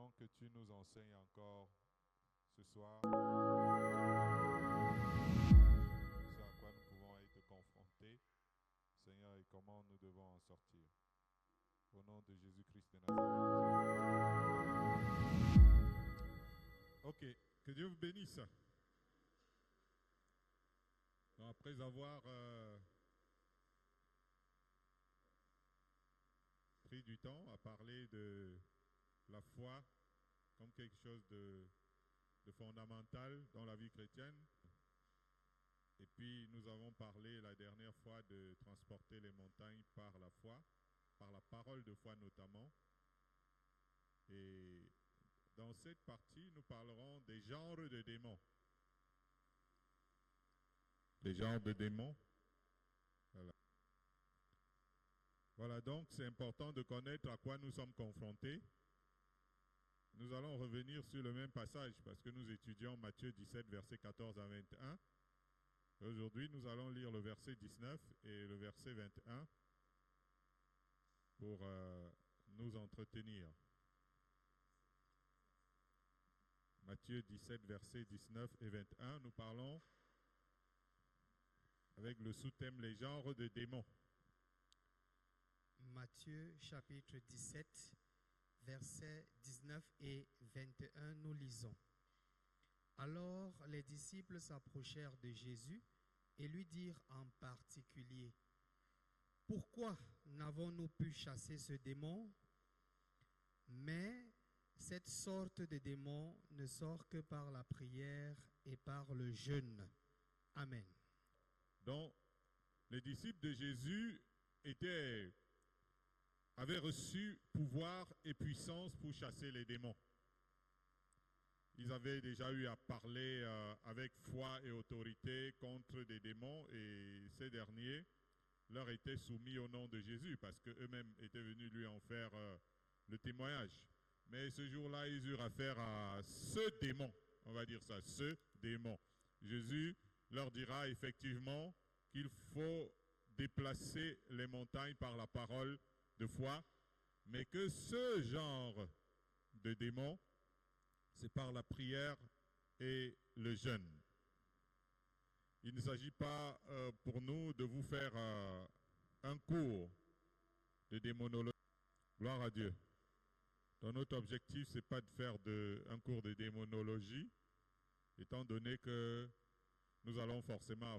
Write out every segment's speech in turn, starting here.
prions que tu nous enseignes encore ce soir ce à quoi nous pouvons être confrontés, Seigneur, et comment nous devons en sortir. Au nom de Jésus-Christ de Nazareth. Ok, que Dieu vous bénisse. Donc, après avoir pris du temps à parler de la foi comme quelque chose de fondamental dans la vie chrétienne, et puis nous avons parlé la dernière fois de transporter les montagnes par la foi, par la parole de foi notamment. Et dans cette partie, nous parlerons des genres de démons. Les genres de démons. Voilà, donc c'est important de connaître à quoi nous sommes confrontés. Nous allons revenir sur le même passage parce que nous étudions Matthieu 17, versets 14 à 21. Aujourd'hui, nous allons lire le verset 19 et le verset 21 pour nous entretenir. Matthieu 17, versets 19 et 21, nous parlons avec le sous-thème les genres de démons. Matthieu chapitre 17, versets 19 et 21, nous lisons. Alors les disciples s'approchèrent de Jésus et lui dirent en particulier, « Pourquoi n'avons-nous pu chasser ce démon? Mais cette sorte de démon ne sort que par la prière et par le jeûne. » Amen. Donc, les disciples de Jésus avaient reçu pouvoir et puissance pour chasser les démons. Ils avaient déjà eu à parler avec foi et autorité contre des démons, et ces derniers leur étaient soumis au nom de Jésus parce qu'eux-mêmes étaient venus lui en faire le témoignage. Mais ce jour-là, ils eurent affaire à ce démon, on va dire ça, ce démon. Jésus leur dira effectivement qu'il faut déplacer les montagnes par la parole de foi, mais que ce genre de démon, c'est par la prière et le jeûne. Il ne s'agit pas pour nous de vous faire un cours de démonologie. Gloire à Dieu. Donc notre objectif, ce n'est pas de faire un cours de démonologie, étant donné que nous allons forcément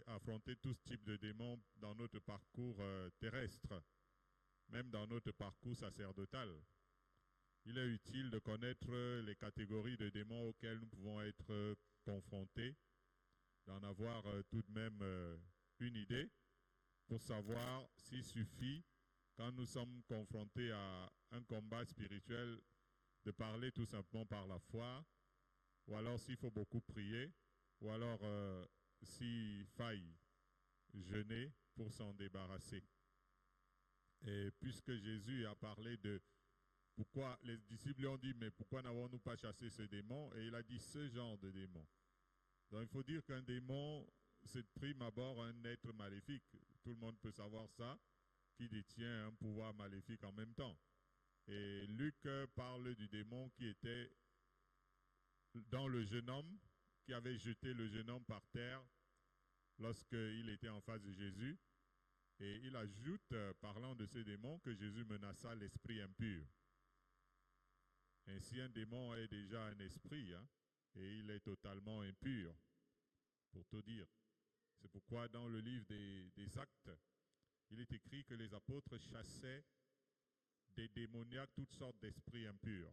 affronter tout ce type de démons dans notre parcours terrestre, même dans notre parcours sacerdotal. Il est utile de connaître les catégories de démons auxquelles nous pouvons être confrontés, d'en avoir tout de même une idée pour savoir s'il suffit, quand nous sommes confrontés à un combat spirituel, de parler tout simplement par la foi, ou alors s'il faut beaucoup prier, ou alors s'il faille jeûner pour s'en débarrasser. Et puisque Jésus a parlé de pourquoi, les disciples lui ont dit, mais pourquoi n'avons-nous pas chassé ce démon? Et il a dit ce genre de démon. Donc il faut dire qu'un démon, c'est de prime abord un être maléfique. Tout le monde peut savoir ça, qui détient un pouvoir maléfique en même temps. Et Luc parle du démon qui était dans le jeune homme, qui avait jeté le jeune homme par terre lorsqu'il était en face de Jésus. Et il ajoute, parlant de ce démon, que Jésus menaça l'esprit impur. Ainsi, un démon est déjà un esprit, hein, et il est totalement impur, pour tout dire. C'est pourquoi dans le livre des Actes, il est écrit que les apôtres chassaient des démoniaques, toutes sortes d'esprits impurs.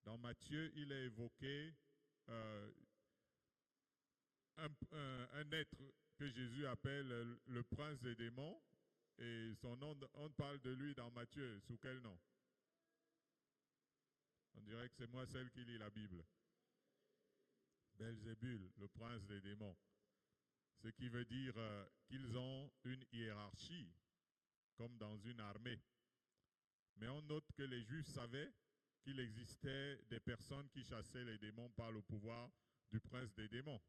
Dans Matthieu, il est évoqué un être que Jésus appelle le prince des démons, et son nom, on parle de lui dans Matthieu. Sous quel nom? On dirait que c'est moi celle qui lit la Bible. Belzébul, le prince des démons. Ce qui veut dire qu'ils ont une hiérarchie, comme dans une armée. Mais on note que les Juifs savaient qu'il existait des personnes qui chassaient les démons par le pouvoir du prince des démons.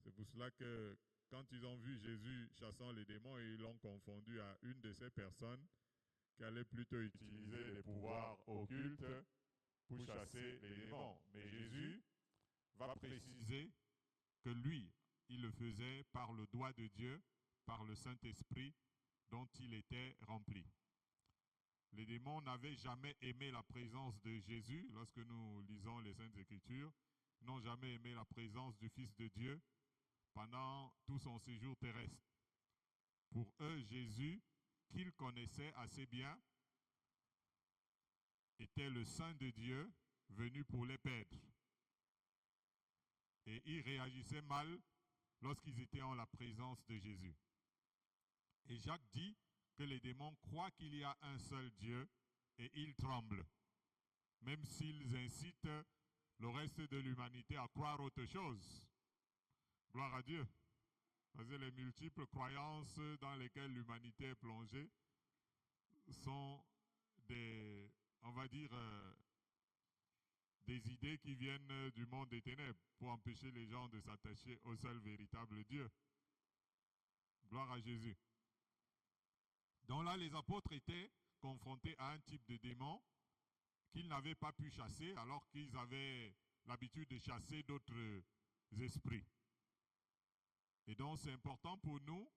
C'est pour cela que quand ils ont vu Jésus chassant les démons, ils l'ont confondu à une de ces personnes qui allait plutôt utiliser les pouvoirs occultes pour chasser les démons. Mais Jésus va préciser que lui, il le faisait par le doigt de Dieu, par le Saint-Esprit dont il était rempli. Les démons n'avaient jamais aimé la présence de Jésus. Lorsque nous lisons les Saintes Écritures, ils n'ont jamais aimé la présence du Fils de Dieu pendant tout son séjour terrestre. Pour eux, Jésus, qu'ils connaissaient assez bien, était le Saint de Dieu venu pour les perdre. Et ils réagissaient mal lorsqu'ils étaient en la présence de Jésus. Et Jacques dit que les démons croient qu'il y a un seul Dieu et ils tremblent, même s'ils incitent le reste de l'humanité à croire autre chose. Gloire à Dieu. Parce que les multiples croyances dans lesquelles l'humanité est plongée sont des, on va dire, des idées qui viennent du monde des ténèbres pour empêcher les gens de s'attacher au seul véritable Dieu. Gloire à Jésus. Donc là, les apôtres étaient confrontés à un type de démon qu'ils n'avaient pas pu chasser alors qu'ils avaient l'habitude de chasser d'autres esprits. Et donc c'est important pour nous.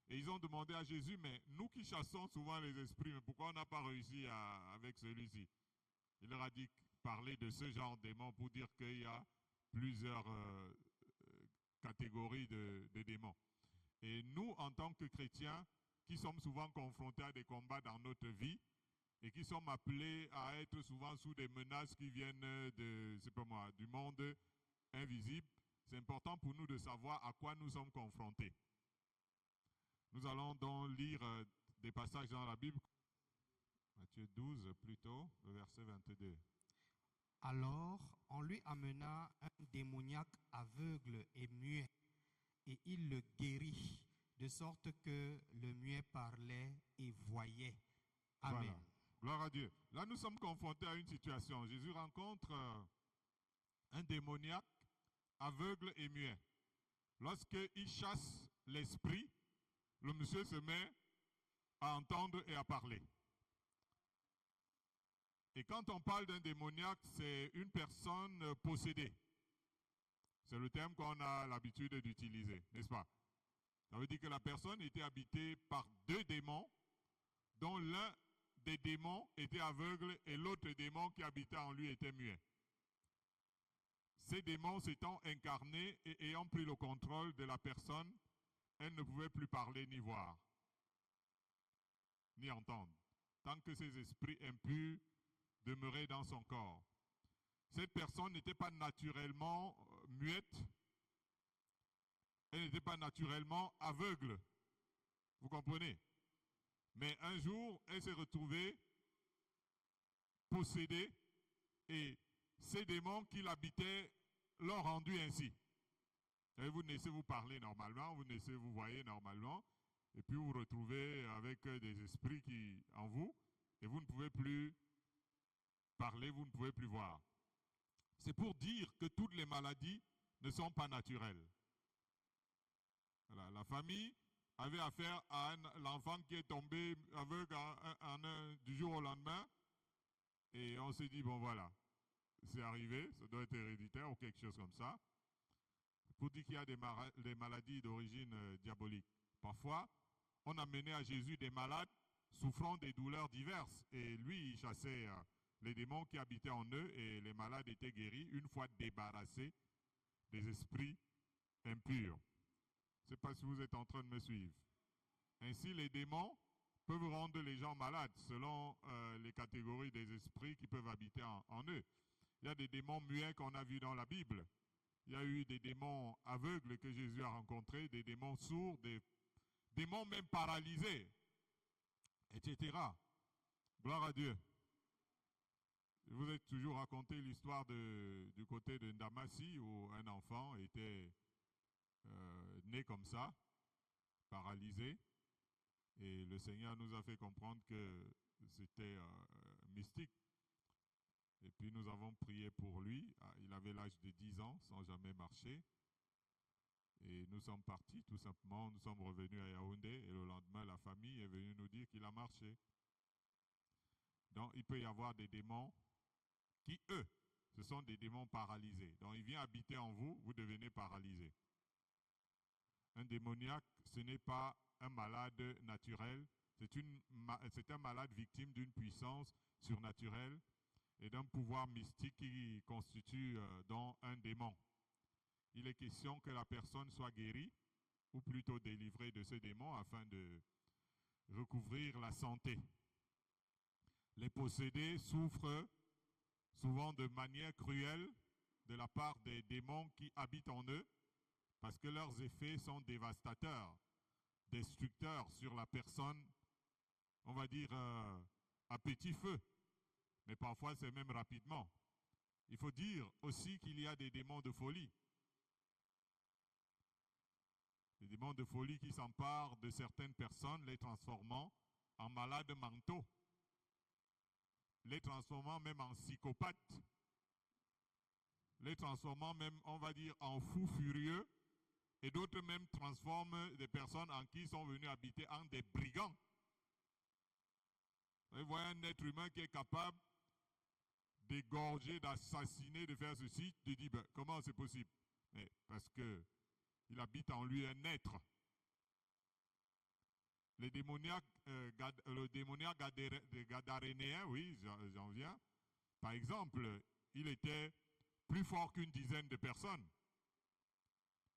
Et ils ont demandé à Jésus, mais nous qui chassons souvent les esprits, mais pourquoi on n'a pas réussi avec celui-ci? Il leur a dit parler de ce genre de démons pour dire qu'il y a plusieurs catégories de démons. Et nous, en tant que chrétiens, qui sommes souvent confrontés à des combats dans notre vie et qui sommes appelés à être souvent sous des menaces qui viennent de, c'est pas moi, du monde invisible, c'est important pour nous de savoir à quoi nous sommes confrontés. Nous allons donc lire des passages dans la Bible. Matthieu 12 plutôt, le verset 22. Alors, on lui amena un démoniaque aveugle et muet, et il le guérit, de sorte que le muet parlait et voyait. Amen. Voilà. Gloire à Dieu. Là, nous sommes confrontés à une situation. Jésus rencontre un démoniaque aveugle et muet. Lorsqu'il chasse l'esprit, le monsieur se met à entendre et à parler. Et quand on parle d'un démoniaque, c'est une personne possédée. C'est le terme qu'on a l'habitude d'utiliser, n'est-ce pas? Ça veut dire que la personne était habitée par deux démons, dont l'un des démons était aveugle et l'autre démon qui habitait en lui était muet. Ces démons s'étant incarnés et ayant pris le contrôle de la personne, elle ne pouvait plus parler ni voir, ni entendre, tant que ces esprits impurs demeuraient dans son corps. Cette personne n'était pas naturellement muette, elle n'était pas naturellement aveugle, vous comprenez? Mais un jour, elle s'est retrouvée possédée et ces démons qui l'habitaient l'ont rendue ainsi. Et vous naissez, vous parlez normalement, vous naissez, vous voyez normalement, et puis vous vous retrouvez avec des esprits qui en vous, et vous ne pouvez plus parler, vous ne pouvez plus voir. C'est pour dire que toutes les maladies ne sont pas naturelles. Voilà, la famille avait affaire à l'enfant qui est tombé aveugle du jour au lendemain, et on s'est dit, bon voilà, c'est arrivé, ça doit être héréditaire ou quelque chose comme ça. Pour dire qu'il y a des maladies d'origine diabolique. Parfois, on amenait à Jésus des malades souffrant des douleurs diverses. Et lui, il chassait les démons qui habitaient en eux et les malades étaient guéris une fois débarrassés des esprits impurs. Je ne sais pas si vous êtes en train de me suivre. Ainsi, les démons peuvent rendre les gens malades selon les catégories des esprits qui peuvent habiter en eux. Il y a des démons muets qu'on a vus dans la Bible. Il y a eu des démons aveugles que Jésus a rencontrés, des démons sourds, des démons même paralysés, etc. Gloire à Dieu. Je vous ai toujours raconté l'histoire du côté de Ndamassi où un enfant était né comme ça, paralysé. Et le Seigneur nous a fait comprendre que c'était mystique. Et puis nous avons prié pour lui. Il avait l'âge de 10 ans sans jamais marcher. Et nous sommes partis tout simplement. Nous sommes revenus à Yaoundé et le lendemain, la famille est venue nous dire qu'il a marché. il peut y avoir des démons qui, eux, ce sont des démons paralysés. Donc, il vient habiter en vous, vous devenez paralysé. Un démoniaque, ce n'est pas un malade naturel, c'est un malade victime d'une puissance surnaturelle et d'un pouvoir mystique qui constitue donc un démon. Il est question que la personne soit guérie, ou plutôt délivrée de ce démon afin de recouvrir la santé. Les possédés souffrent souvent de manière cruelle de la part des démons qui habitent en eux parce que leurs effets sont dévastateurs, destructeurs sur la personne, on va dire à petit feu, mais parfois c'est même rapidement. Il faut dire aussi qu'il y a des démons de folie. Des démons de folie qui s'emparent de certaines personnes, les transformant en malades mentaux, les transformant même en psychopathes, les transformant même, on va dire, en fous furieux, et d'autres même transforment des personnes en qui ils sont venus habiter en des brigands. Vous voyez un être humain qui est capable d'égorger, d'assassiner, de faire ceci, tu dis, ben, comment c'est possible? Mais parce que il habite en lui un être. Le démoniaque gadarénéen, oui, j'en viens. Par exemple, il était plus fort qu'une dizaine de personnes.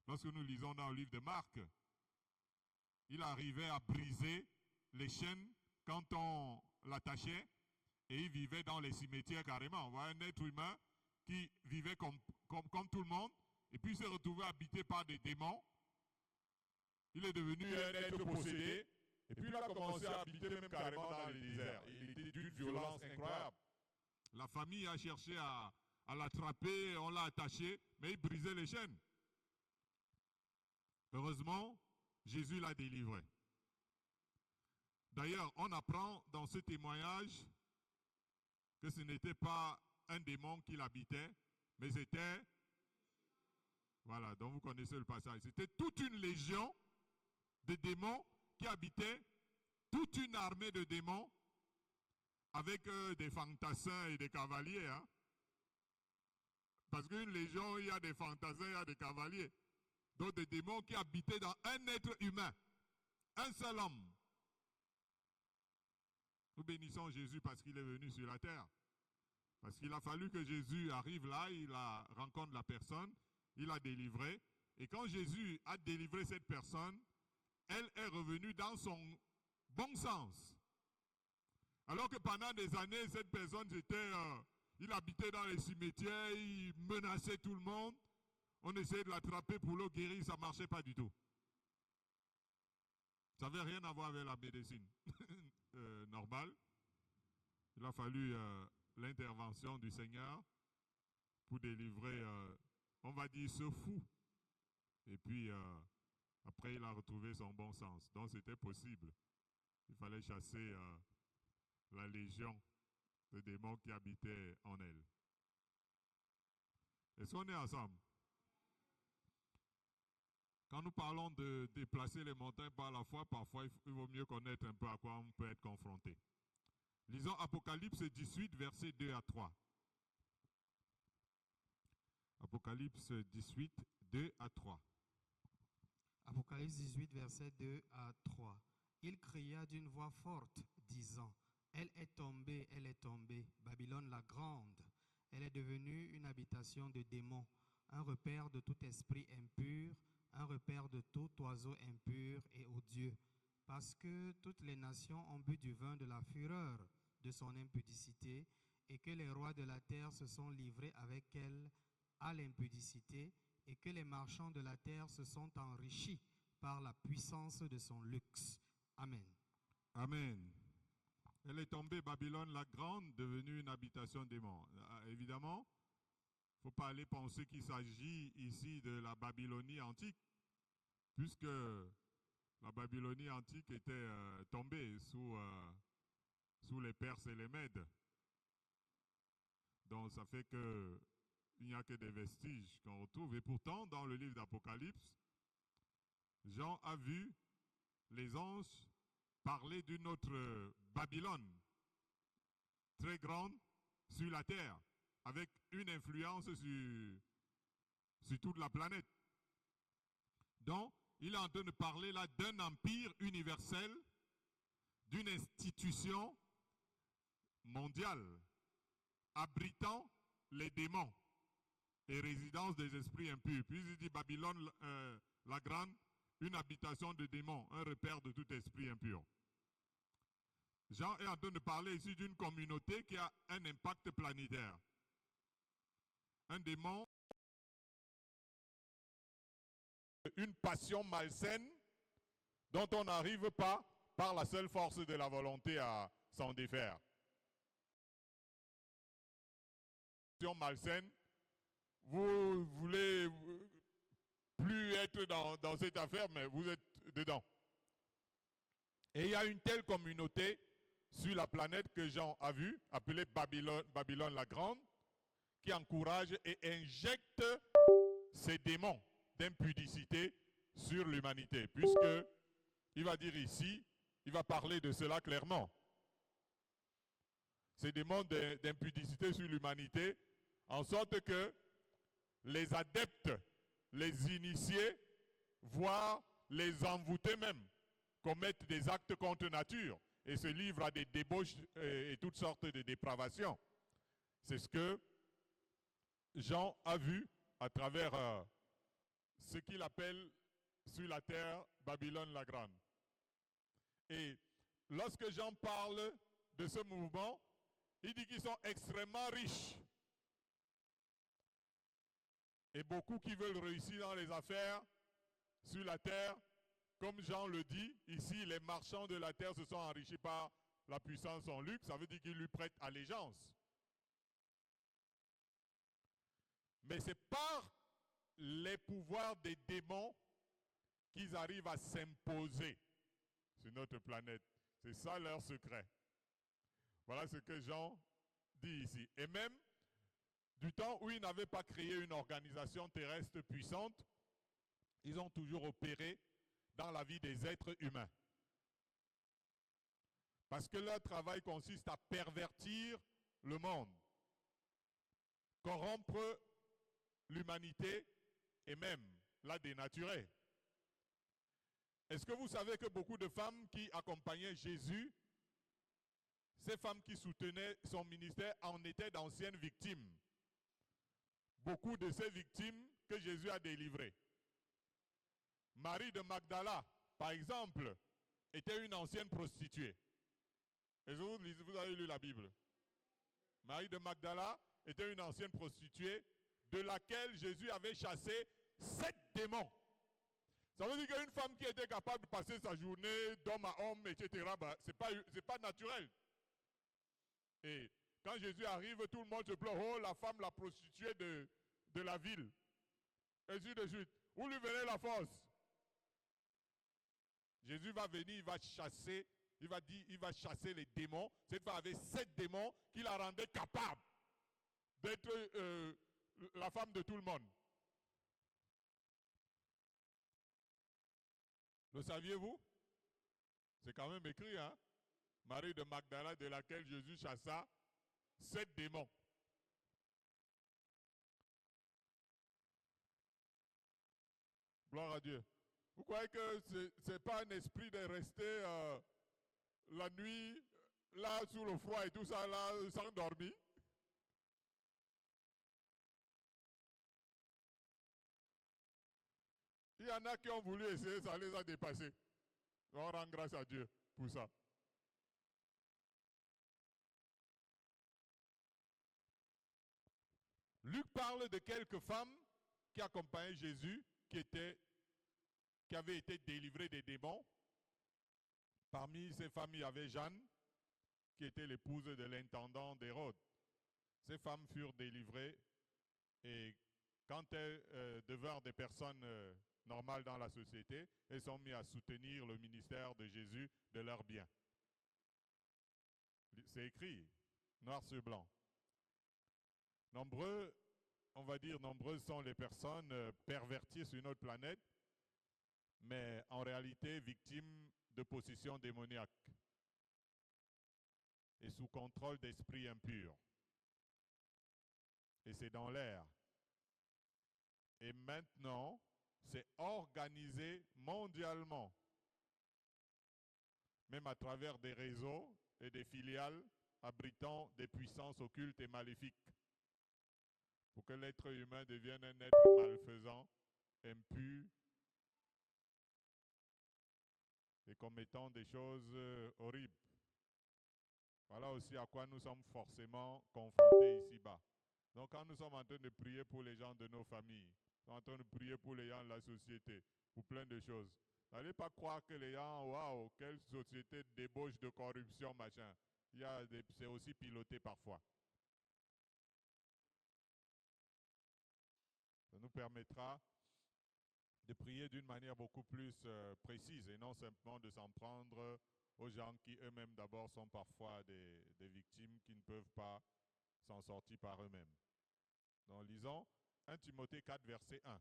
Lorsque nous lisons dans le livre de Marc, il arrivait à briser les chaînes quand on l'attachait et il vivait dans les cimetières carrément. On voit un être humain qui vivait comme tout le monde et puis s'est retrouvé habité par des démons. Il est devenu un être possédé et puis il a commencé à habiter même carrément dans les déserts. Il était d'une violence incroyable. La famille a cherché à l'attraper, on l'a attaché, mais il brisait les chaînes. Heureusement, Jésus l'a délivré. D'ailleurs, on apprend dans ce témoignage que ce n'était pas un démon qui l'habitait, mais c'était, voilà, donc vous connaissez le passage, c'était toute une légion de démons qui habitaient, toute une armée de démons avec des fantassins et des cavaliers. Hein? Parce qu'une légion, il y a des fantassins, il y a des cavaliers. Donc des démons qui habitaient dans un être humain, un seul homme. Nous bénissons Jésus parce qu'il est venu sur la terre. Parce qu'il a fallu que Jésus arrive là, il rencontre la personne, il l'a délivré. Et quand Jésus a délivré cette personne, elle est revenue dans son bon sens. Alors que pendant des années, cette personne, il habitait dans les cimetières, il menaçait tout le monde. On essayait de l'attraper pour le guérir, ça ne marchait pas du tout. Ça n'avait rien à voir avec la médecine normale. Il a fallu l'intervention du Seigneur pour délivrer, on va dire, ce fou. Et puis, après, il a retrouvé son bon sens. Donc, c'était possible. Il fallait chasser la légion de démons qui habitaient en elle. Est-ce qu'on est ensemble? Quand nous parlons de déplacer les montagnes par la foi, parfois il vaut mieux connaître un peu à quoi on peut être confronté. Lisons Apocalypse 18, versets 2 à 3. Apocalypse 18, 2 à 3. Apocalypse 18, versets 2 à 3. Il cria d'une voix forte, disant, « Elle est tombée, Babylone la grande. Elle est devenue une habitation de démons, un repère de tout esprit impur, un repère de tout oiseau impur et odieux, parce que toutes les nations ont bu du vin de la fureur de son impudicité, et que les rois de la terre se sont livrés avec elle à l'impudicité, et que les marchands de la terre se sont enrichis par la puissance de son luxe. » Amen. Amen. Elle est tombée, Babylone la grande, devenue une habitation des démons. Évidemment, il ne faut pas aller penser qu'il s'agit ici de la Babylonie antique, puisque la Babylonie antique était tombée sous les Perses et les Mèdes. Donc ça fait qu'il n'y a que des vestiges qu'on retrouve. Et pourtant, dans le livre d'Apocalypse, Jean a vu les anges parler d'une autre Babylone, très très grande sur la Terre, avec une influence sur toute la planète. Donc, il est en train de parler là d'un empire universel, d'une institution mondiale, abritant les démons et résidence des esprits impurs. Puis il dit Babylone la grande, une habitation de démons, un repère de tout esprit impur. Jean est en train de parler ici d'une communauté qui a un impact planétaire. Un démon, une passion malsaine dont on n'arrive pas, par la seule force de la volonté, à s'en défaire. Passion malsaine, vous voulez plus être dans cette affaire, mais vous êtes dedans. Et il y a une telle communauté sur la planète que Jean a vue, appelée Babylone la Grande, qui encourage et injecte ces démons d'impudicité sur l'humanité. Puisque, il va dire ici, il va parler de cela clairement. Ces démons d'impudicité sur l'humanité, en sorte que les adeptes, les initiés, voire les envoûtés même, commettent des actes contre nature et se livrent à des débauches et toutes sortes de dépravations. C'est ce que Jean a vu à travers ce qu'il appelle sur la terre Babylone la Grande. Et lorsque Jean parle de ce mouvement, il dit qu'ils sont extrêmement riches. Et beaucoup qui veulent réussir dans les affaires sur la terre, comme Jean le dit, ici, les marchands de la terre se sont enrichis par la puissance en luxe. Ça veut dire qu'ils lui prêtent allégeance. Mais c'est par les pouvoirs des démons qu'ils arrivent à s'imposer sur notre planète. C'est ça leur secret. Voilà ce que Jean dit ici. Et même, du temps où ils n'avaient pas créé une organisation terrestre puissante, ils ont toujours opéré dans la vie des êtres humains. Parce que leur travail consiste à pervertir le monde, corrompre l'humanité et même la dénaturer. Est-ce que vous savez que beaucoup de femmes qui accompagnaient Jésus, ces femmes qui soutenaient son ministère, en étaient d'anciennes victimes? Beaucoup de ces victimes que Jésus a délivrées. Marie de Magdala, par exemple, était une ancienne prostituée. Est-ce que vous avez lu la Bible? Marie de Magdala était une ancienne prostituée de laquelle Jésus avait chassé 7 démons. Ça veut dire qu'une femme qui était capable de passer sa journée d'homme à homme, etc., c'est pas naturel. Et quand Jésus arrive, tout le monde se plaint. Oh, la femme, la prostituée de la ville. Et ainsi de suite. Où lui venait la force? Jésus va venir, il va chasser, il va chasser les démons. Cette fois avec 7 démons qui la rendaient capable d'être la femme de tout le monde. Le saviez-vous? C'est quand même écrit, hein? Marie de Magdala, de laquelle Jésus chassa 7 démons. Gloire à Dieu. Vous croyez que ce n'est pas un esprit de rester la nuit, là, sous le froid et tout ça, là, sans dormir? Il y en a qui ont voulu essayer, ça les a dépassés. On rend grâce à Dieu pour ça. Luc parle de quelques femmes qui accompagnaient Jésus, qui avaient été délivrées des démons. Parmi ces femmes, il y avait Jeanne, qui était l'épouse de l'intendant d'Hérode. Ces femmes furent délivrées et quand elles devinrent des personnes normales dans la société, elles sont mises à soutenir le ministère de Jésus de leurs biens. C'est écrit, noir sur blanc. Nombreuses sont les personnes perverties sur notre planète, mais en réalité victimes de possession démoniaque. et sous contrôle d'esprits impurs. Et c'est dans l'air. Et maintenant, c'est organisé mondialement, même à travers des réseaux et des filiales abritant des puissances occultes et maléfiques, pour que l'être humain devienne un être malfaisant, impur, et commettant des choses horribles. Voilà aussi à quoi nous sommes forcément confrontés ici-bas. Donc quand nous sommes en train de prier pour les gens de nos familles, nous sommes en train de prier pour les gens de la société, pour plein de choses, n'allez pas croire que les gens, waouh, quelle société de débauche, de corruption, machin. C'est aussi piloté parfois. Ça nous permettra de prier d'une manière beaucoup plus précise et non simplement de s'en prendre aux gens qui eux-mêmes d'abord sont parfois des victimes qui ne peuvent pas s'en sortir par eux-mêmes. Donc lisons 1 Timothée 4, verset 1.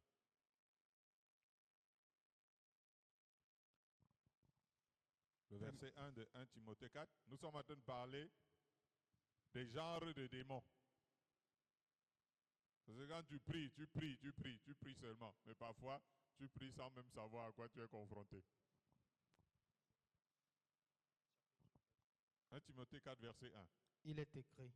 Le verset 1 de 1 Timothée 4, nous sommes en train de parler des genres de démons. Parce que quand tu pries seulement. Mais parfois, tu pries sans même savoir à quoi tu es confronté. 1 Timothée 4, verset 1. Il est écrit,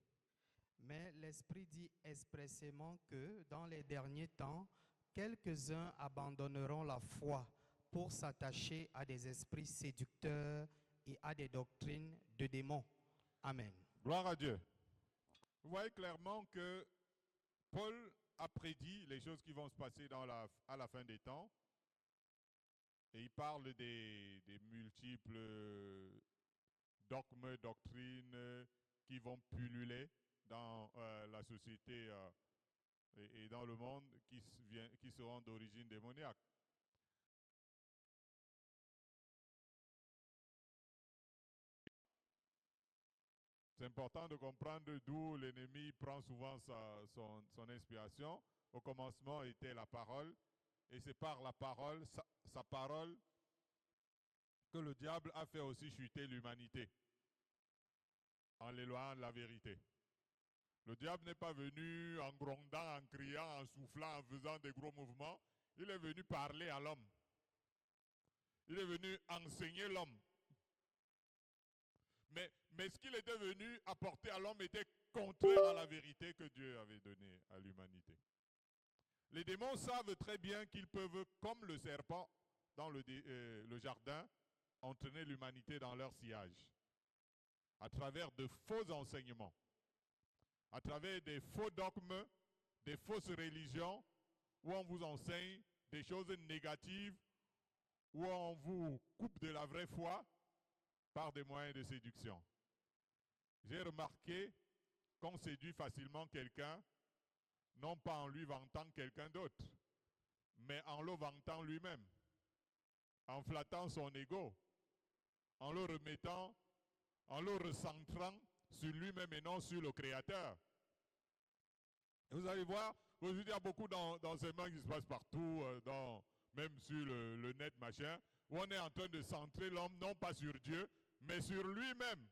mais l'Esprit dit expressément que dans les derniers temps, quelques-uns abandonneront la foi pour s'attacher à des esprits séducteurs et à des doctrines de démons. Amen. Gloire à Dieu. Vous voyez clairement que Paul a prédit les choses qui vont se passer à la fin des temps. Et il parle des multiples dogmes, doctrines qui vont pulluler dans la société et dans le monde qui seront d'origine démoniaque. C'est important de comprendre d'où l'ennemi prend souvent son inspiration. Au commencement était la parole, et c'est par la parole, sa parole, que le diable a fait aussi chuter l'humanité en l'éloignant de la vérité. Le diable n'est pas venu en grondant, en criant, en soufflant, en faisant des gros mouvements. Il est venu parler à l'homme. Il est venu enseigner l'homme. Mais ce qu'il était venu apporter à l'homme était contraire à la vérité que Dieu avait donnée à l'humanité. Les démons savent très bien qu'ils peuvent, comme le serpent dans le jardin, entraîner l'humanité dans leur sillage, à travers de faux enseignements, à travers des faux dogmes, des fausses religions, où on vous enseigne des choses négatives, où on vous coupe de la vraie foi par des moyens de séduction. J'ai remarqué qu'on séduit facilement quelqu'un, non pas en lui vantant quelqu'un d'autre, mais en le vantant lui-même, en flattant son ego, en le remettant, en le recentrant sur lui-même et non sur le Créateur. Et vous allez voir, aujourd'hui il y a beaucoup d'enseignements qui se passent partout, même sur le net, machin, où on est en train de centrer l'homme non pas sur Dieu, mais sur lui-même.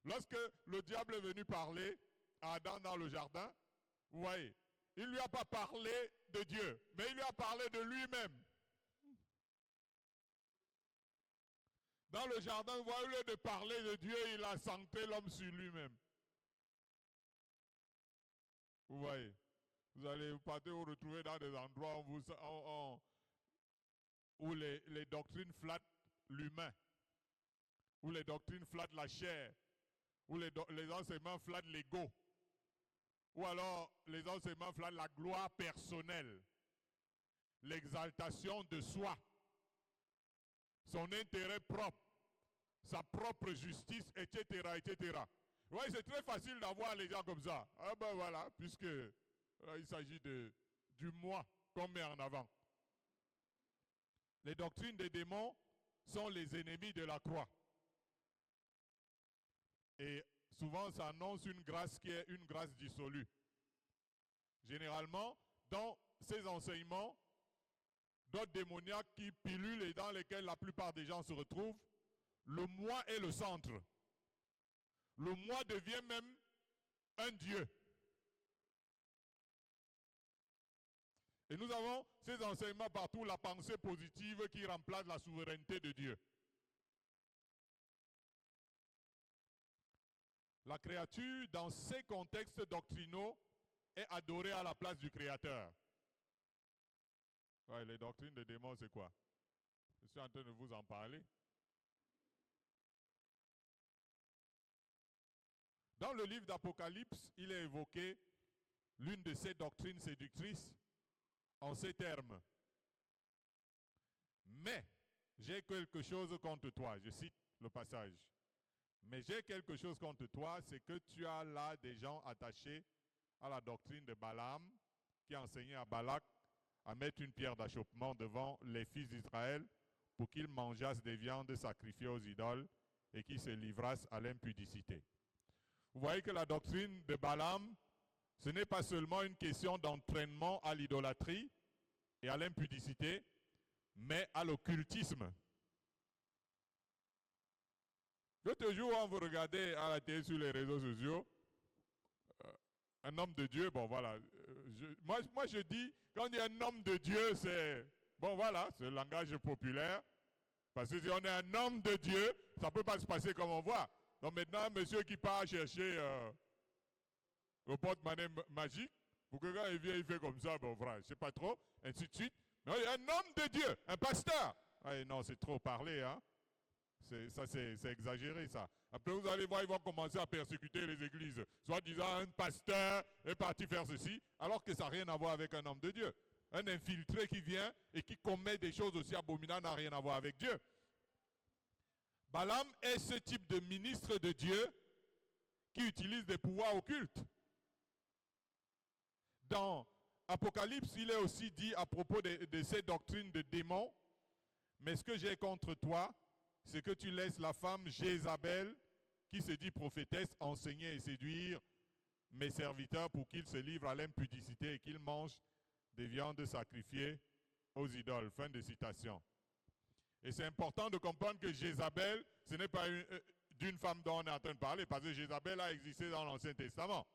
Lorsque le diable est venu parler à Adam dans le jardin, vous voyez, il ne lui a pas parlé de Dieu, mais il lui a parlé de lui-même. Dans le jardin, vous voyez, au lieu de parler de Dieu, il a centré l'homme sur lui-même. Vous voyez, vous allez vous retrouver dans des endroits où les doctrines flattent l'humain, où les doctrines flattent la chair, où les enseignements flattent l'ego, ou alors les enseignements flattent la gloire personnelle, l'exaltation de soi, son intérêt propre, sa propre justice, etc., etc. Oui, c'est très facile d'avoir les gens comme ça. Ah ben voilà, puisque il s'agit du moi qu'on met en avant. Les doctrines des démons sont les ennemis de la croix. Et souvent, ça annonce une grâce qui est une grâce dissolue. Généralement, dans ces enseignements, d'autres démoniaques qui pilulent et dans lesquels la plupart des gens se retrouvent, le moi est le centre. Le moi devient même un Dieu. Et nous avons ces enseignements partout, la pensée positive qui remplace la souveraineté de Dieu. La créature, dans ces contextes doctrinaux, est adorée à la place du Créateur. Ouais, les doctrines des démons, c'est quoi? Je suis en train de vous en parler. Dans le livre d'Apocalypse, il est évoqué l'une de ces doctrines séductrices en ces termes. Mais j'ai quelque chose contre toi. Je cite le passage. Mais j'ai quelque chose contre toi, c'est que tu as là des gens attachés à la doctrine de Balaam, qui a enseigné à Balak à mettre une pierre d'achoppement devant les fils d'Israël pour qu'ils mangeassent des viandes sacrifiées aux idoles et qu'ils se livrassent à l'impudicité. Vous voyez que la doctrine de Balaam, ce n'est pas seulement une question d'entraînement à l'idolâtrie et à l'impudicité, mais à l'occultisme. L'autre jour, on vous regardez à la télé sur les réseaux sociaux, un homme de Dieu, bon voilà, moi je dis, quand on dit un homme de Dieu, c'est, bon voilà, c'est le langage populaire, parce que si on est un homme de Dieu, ça ne peut pas se passer comme on voit. Donc maintenant, monsieur qui part chercher le porte-monnaie magique, pour que quand il vient, il fait comme ça, bon voilà, je ne sais pas trop, ainsi de suite. Mais il y a un homme de Dieu, un pasteur. Ah, non, c'est trop parlé, hein. C'est exagéré, ça. Après, vous allez voir, ils vont commencer à persécuter les églises. Soit disant, un pasteur est parti faire ceci, alors que ça n'a rien à voir avec un homme de Dieu. Un infiltré qui vient et qui commet des choses aussi abominables n'a rien à voir avec Dieu. Balaam est ce type de ministre de Dieu qui utilise des pouvoirs occultes. Dans Apocalypse, il est aussi dit à propos de ces doctrines de démons, mais ce que j'ai contre toi, c'est que tu laisses la femme Jézabel, qui se dit prophétesse, enseigner et séduire mes serviteurs pour qu'ils se livrent à l'impudicité et qu'ils mangent des viandes sacrifiées aux idoles. Fin de citation. Et c'est important de comprendre que Jézabel, ce n'est pas d'une femme dont on est en train de parler, parce que Jézabel a existé dans l'Ancien Testament.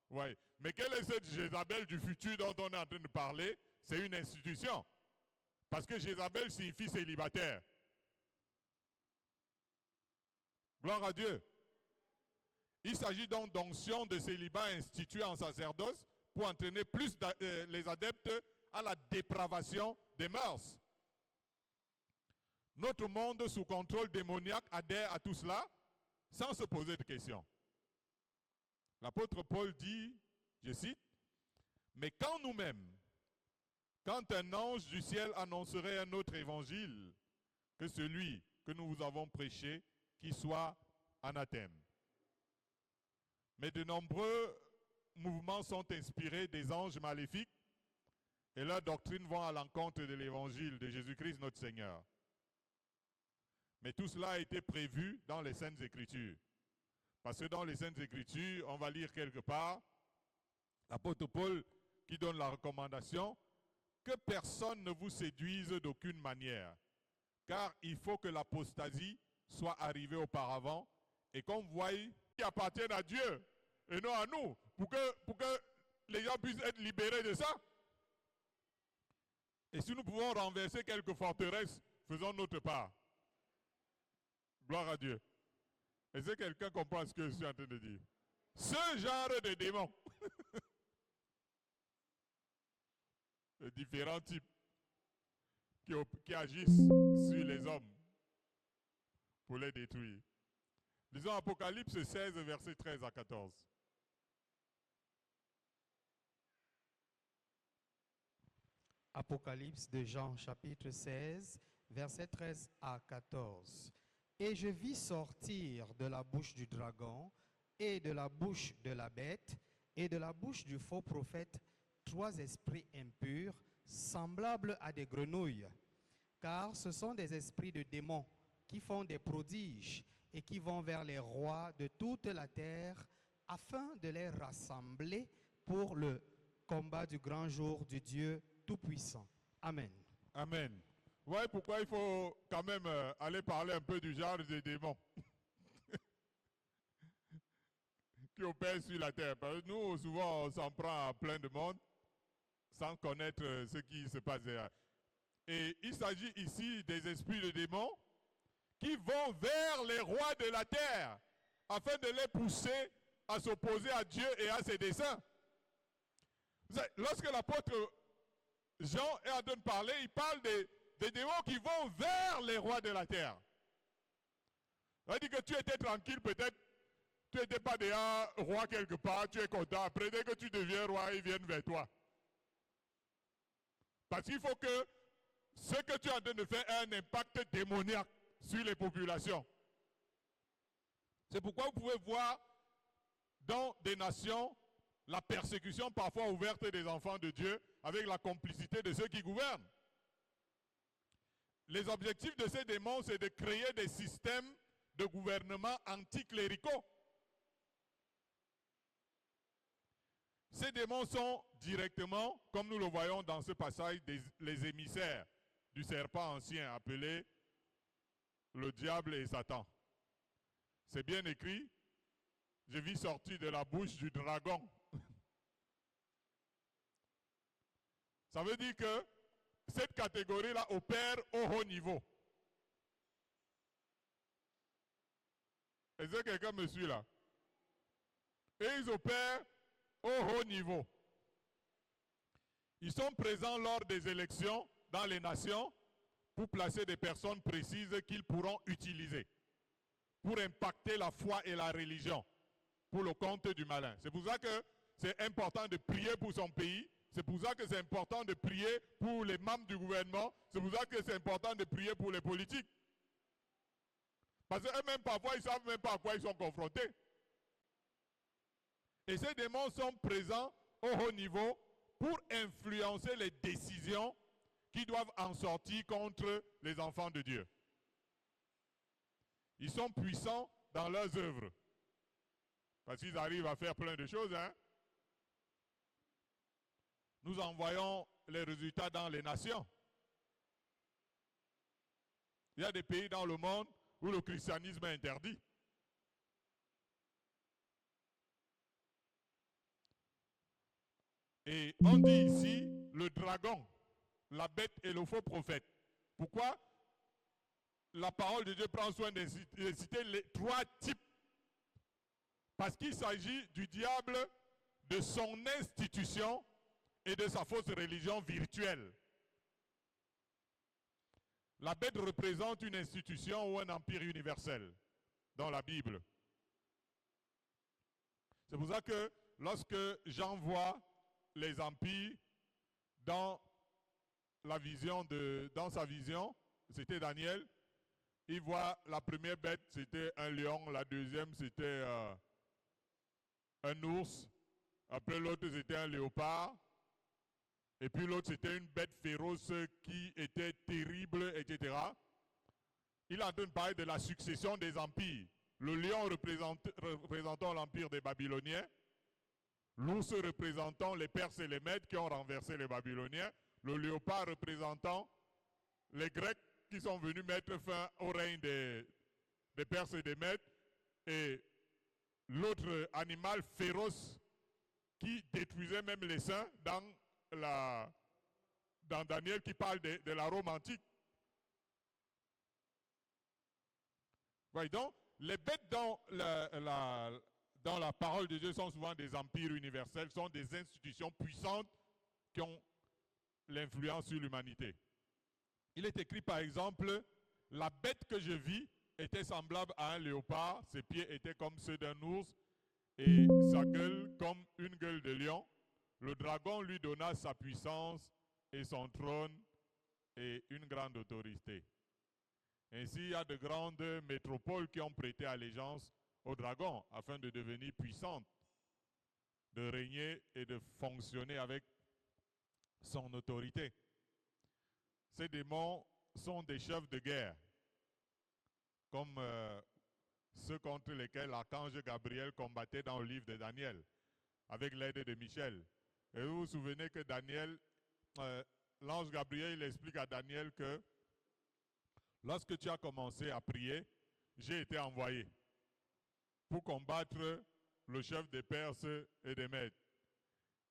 Ouais. Mais quelle est cette Jézabel du futur dont on est en train de parler? C'est une institution. Parce que Jézabel signifie célibataire. Gloire à Dieu. Il s'agit donc d'onction de célibat instituée en sacerdoce pour entraîner plus les adeptes à la dépravation des mœurs. Notre monde sous contrôle démoniaque adhère à tout cela sans se poser de questions. L'apôtre Paul dit, je cite, « Mais quand nous-mêmes, quand un ange du ciel annoncerait un autre évangile que celui que nous vous avons prêché, qui soit anathème. » Mais de nombreux mouvements sont inspirés des anges maléfiques et leurs doctrines vont à l'encontre de l'évangile de Jésus-Christ notre Seigneur. Mais tout cela a été prévu dans les Saintes Écritures. Parce que dans les Saintes Écritures, on va lire quelque part, l'apôtre Paul qui donne la recommandation que personne ne vous séduise d'aucune manière, car il faut que l'apostasie soit arrivée auparavant et qu'on voie qui appartiennent à Dieu et non à nous, pour que les gens puissent être libérés de ça. Et si nous pouvons renverser quelques forteresses, faisons notre part. Gloire à Dieu. Est-ce que quelqu'un comprend ce que je suis en train de dire? Ce genre de démons, de différents types qui agissent sur les hommes pour les détruire. Lisons Apocalypse 16, versets 13 à 14. Apocalypse de Jean, chapitre 16, versets 13 à 14. Et je vis sortir de la bouche du dragon et de la bouche de la bête et de la bouche du faux prophète 3 esprits impurs, semblables à des grenouilles, car ce sont des esprits de démons qui font des prodiges et qui vont vers les rois de toute la terre afin de les rassembler pour le combat du grand jour du Dieu Tout-Puissant. Amen. Amen. Vous voyez pourquoi il faut quand même aller parler un peu du genre des démons. qui opère sur la terre. Parce que nous, souvent, on s'en prend à plein de monde sans connaître ce qui se passe derrière. Et il s'agit ici des esprits de démons qui vont vers les rois de la terre afin de les pousser à s'opposer à Dieu et à ses desseins. Lorsque l'apôtre Jean est en train de parler, il parle des démons qui vont vers les rois de la terre. Ça veut dire que tu étais tranquille, peut-être, tu n'étais pas déjà roi quelque part, tu es content. Après, dès que tu deviens roi, ils viennent vers toi. Parce qu'il faut que ce que tu es en train de faire ait un impact démoniaque sur les populations. C'est pourquoi vous pouvez voir dans des nations la persécution parfois ouverte des enfants de Dieu avec la complicité de ceux qui gouvernent. Les objectifs de ces démons, c'est de créer des systèmes de gouvernement anticléricaux. Ces démons sont directement, comme nous le voyons dans ce passage, les émissaires du serpent ancien appelé le diable et Satan. C'est bien écrit, je vis sortir de la bouche du dragon. Ça veut dire que cette catégorie-là opère au haut niveau. Est-ce que quelqu'un me suit là? Et ils opèrent au haut niveau. Ils sont présents lors des élections dans les nations pour placer des personnes précises qu'ils pourront utiliser pour impacter la foi et la religion pour le compte du malin. C'est pour ça que c'est important de prier pour son pays. C'est pour ça que c'est important de prier pour les membres du gouvernement. C'est pour ça que c'est important de prier pour les politiques. Parce qu'eux-mêmes, parfois, ils ne savent même pas à quoi ils sont confrontés. Et ces démons sont présents au haut niveau pour influencer les décisions qui doivent en sortir contre les enfants de Dieu. Ils sont puissants dans leurs œuvres. Parce qu'ils arrivent à faire plein de choses. Hein? Nous envoyons les résultats dans les nations. Il y a des pays dans le monde où le christianisme est interdit. Et on dit ici le dragon, la bête et le faux prophète. Pourquoi la parole de Dieu prend soin de citer les trois types? Parce qu'il s'agit du diable, de son institution et de sa fausse religion virtuelle. La bête représente une institution ou un empire universel dans la Bible. C'est pour ça que lorsque Jean voit les empires dans sa vision, c'était Daniel, il voit la première bête, c'était un lion, la deuxième, c'était un ours, après l'autre, c'était un léopard, et puis l'autre, c'était une bête féroce qui était terrible, etc. Il est en train de parler de la succession des empires. Le lion représentant l'empire des Babyloniens, l'ours représentant les Perses et les Mèdes qui ont renversé les Babyloniens, le léopard représentant les Grecs qui sont venus mettre fin au règne des Perses et des Mèdes, et l'autre animal féroce qui détruisait même les saints dans Daniel qui parle de la Rome antique. Ouais, donc, les bêtes dans la parole de Dieu sont souvent des empires universels, sont des institutions puissantes qui ont l'influence sur l'humanité. Il est écrit par exemple, la bête que je vis était semblable à un léopard, ses pieds étaient comme ceux d'un ours et sa gueule comme une gueule de lion. Le dragon lui donna sa puissance et son trône et une grande autorité. Ainsi, il y a de grandes métropoles qui ont prêté allégeance au dragon afin de devenir puissantes, de régner et de fonctionner avec son autorité. Ces démons sont des chefs de guerre, comme ceux contre lesquels l'archange Gabriel combattait dans le livre de Daniel, avec l'aide de Michel. Et vous vous souvenez que Daniel, l'ange Gabriel, il explique à Daniel que lorsque tu as commencé à prier, j'ai été envoyé pour combattre le chef des Perses et des Mèdes.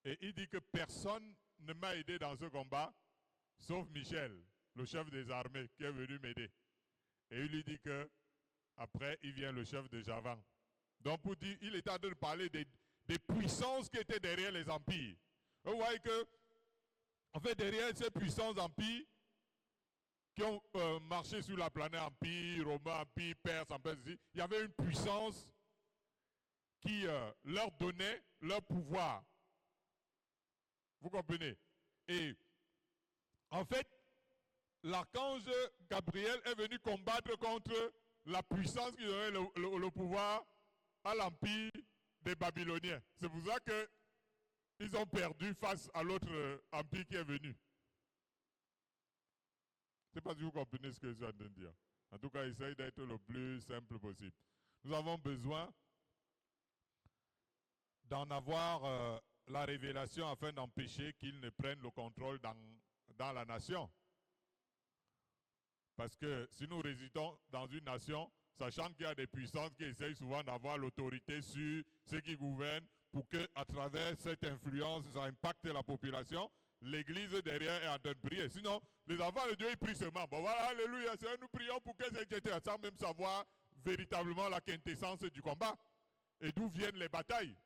Et il dit que personne ne m'a aidé dans ce combat, sauf Michel, le chef des armées, qui est venu m'aider. Et il lui dit que après, il vient le chef de Javan. Donc pour dire, il est en train de parler des puissances qui étaient derrière les empires. Vous voyez que, en fait, derrière ces puissants empires qui ont marché sur la planète, empire, romain, empire, perse, empire, il y avait une puissance qui leur donnait leur pouvoir. Vous comprenez? Et en fait, l'archange Gabriel est venu combattre contre la puissance qui donnait le pouvoir à l'empire des Babyloniens. C'est pour ça qu'ils ont perdu face à l'autre empire qui est venu. Je ne sais pas si vous comprenez ce que je suis en train de dire. En tout cas, essayez d'être le plus simple possible. Nous avons besoin d'en avoir la révélation afin d'empêcher qu'ils ne prennent le contrôle dans la nation. Parce que si nous résidons dans une nation, sachant qu'il y a des puissances qui essayent souvent d'avoir l'autorité sur ceux qui gouvernent pour qu'à travers cette influence, ça impacte la population, l'Église derrière est en train de prier. Sinon, les enfants de Dieu, ils prient seulement. Bon voilà, alléluia, Seigneur, nous prions pour que etc. Sans même savoir véritablement la quintessence du combat et d'où viennent les batailles.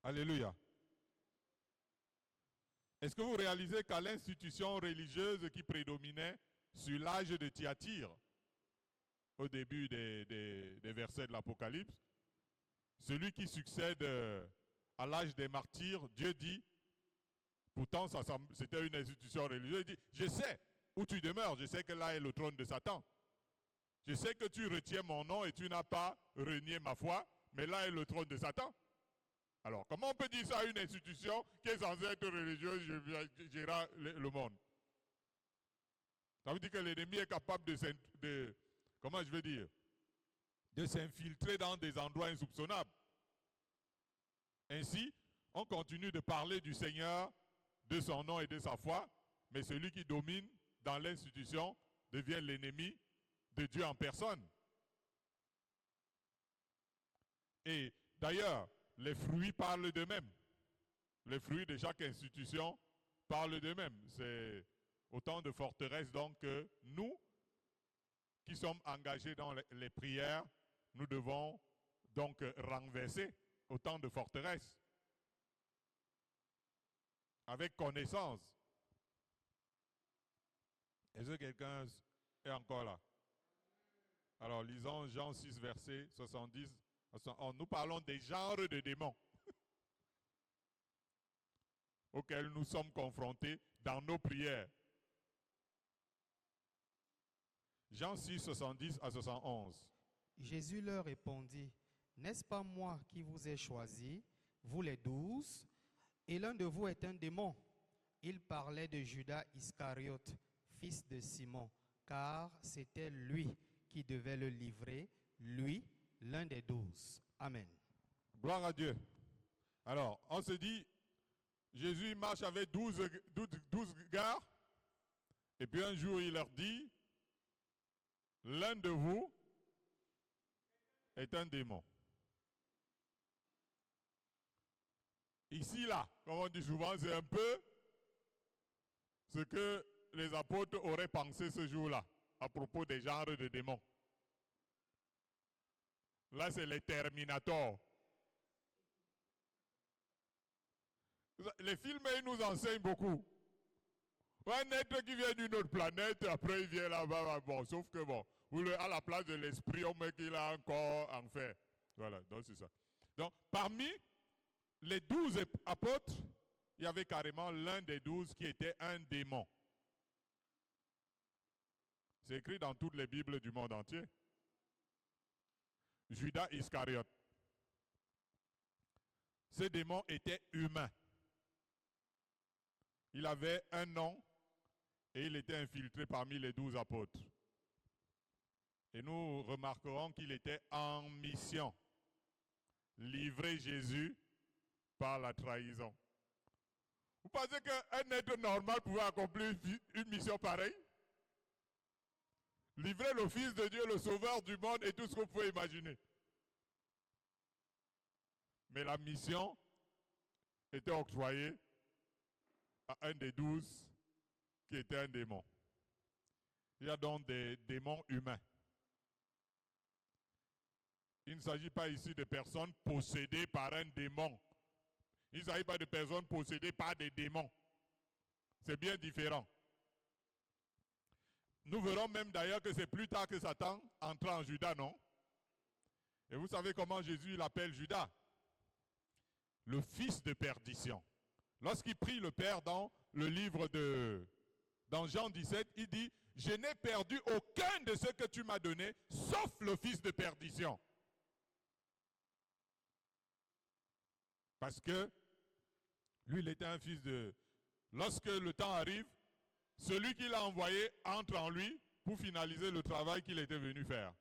Alléluia. Est-ce que vous réalisez qu'à l'institution religieuse qui prédominait sur l'âge de Thyatire, au début des versets de l'Apocalypse, celui qui succède à l'âge des martyrs, Dieu dit, pourtant c'était une institution religieuse, il dit, je sais où tu demeures, je sais que là est le trône de Satan. Je sais que tu retiens mon nom et tu n'as pas renié ma foi, mais là est le trône de Satan. Alors, comment on peut dire ça à une institution qui est censée être religieuse, gérer le monde? Ça veut dire que l'ennemi est capable de comment je veux dire, de s'infiltrer dans des endroits insoupçonnables. Ainsi, on continue de parler du Seigneur, de son nom et de sa foi, mais celui qui domine dans l'institution devient l'ennemi de Dieu en personne. Et d'ailleurs, les fruits parlent d'eux-mêmes. Les fruits de chaque institution parlent d'eux-mêmes. C'est autant de forteresses donc que nous, qui sommes engagés dans les prières, nous devons donc renverser autant de forteresses. Avec connaissance. Est-ce que quelqu'un est encore là? Alors lisons Jean 6, verset 70. Nous parlons des genres de démons auxquels nous sommes confrontés dans nos prières. Jean 6, 70 à 71. Jésus leur répondit, « N'est-ce pas moi qui vous ai choisi, vous les 12, et l'un de vous est un démon ?» Il parlait de Judas Iscariote, fils de Simon, car c'était lui qui devait le livrer, lui, l'un des 12. Amen. Gloire à Dieu. Alors, on se dit, Jésus marche avec 12 gars, et puis un jour il leur dit, l'un de vous est un démon. Ici, là, comme on dit souvent, c'est un peu ce que les apôtres auraient pensé ce jour-là, à propos des genres de démons. Là, c'est les Terminators. Les films, ils nous enseignent beaucoup. Un être qui vient d'une autre planète, après il vient là-bas, bon, sauf que bon, à la place de l'esprit, on met qu'il a un corps en fer. Voilà, donc c'est ça. Donc, parmi les 12 apôtres, il y avait carrément l'un des 12 qui était un démon. C'est écrit dans toutes les Bibles du monde entier. Judas Iscariote. Ce démon était humain. Il avait un nom et il était infiltré parmi les 12 apôtres. Et nous remarquerons qu'il était en mission. Livrer Jésus par la trahison. Vous pensez qu'un être normal pouvait accomplir une mission pareille? livrer le Fils de Dieu, le Sauveur du monde et tout ce que vous pouvez imaginer. Mais la mission était octroyée à un des 12 qui était un démon. Il y a donc des démons humains. Il ne s'agit pas ici de personnes possédées par un démon. Il ne s'agit pas de personnes possédées par des démons. C'est bien différent. Nous verrons même d'ailleurs que c'est plus tard que Satan entra en Judas, non? Et vous savez comment Jésus l'appelle Judas? Le fils de perdition. Lorsqu'il prie le Père dans le livre dans Jean 17, il dit, je n'ai perdu aucun de ce que tu m'as donné, sauf le fils de perdition. Parce que lui, il était un fils de... Lorsque le temps arrive, celui qui l'a envoyé entre en lui pour finaliser le travail qu'il était venu faire.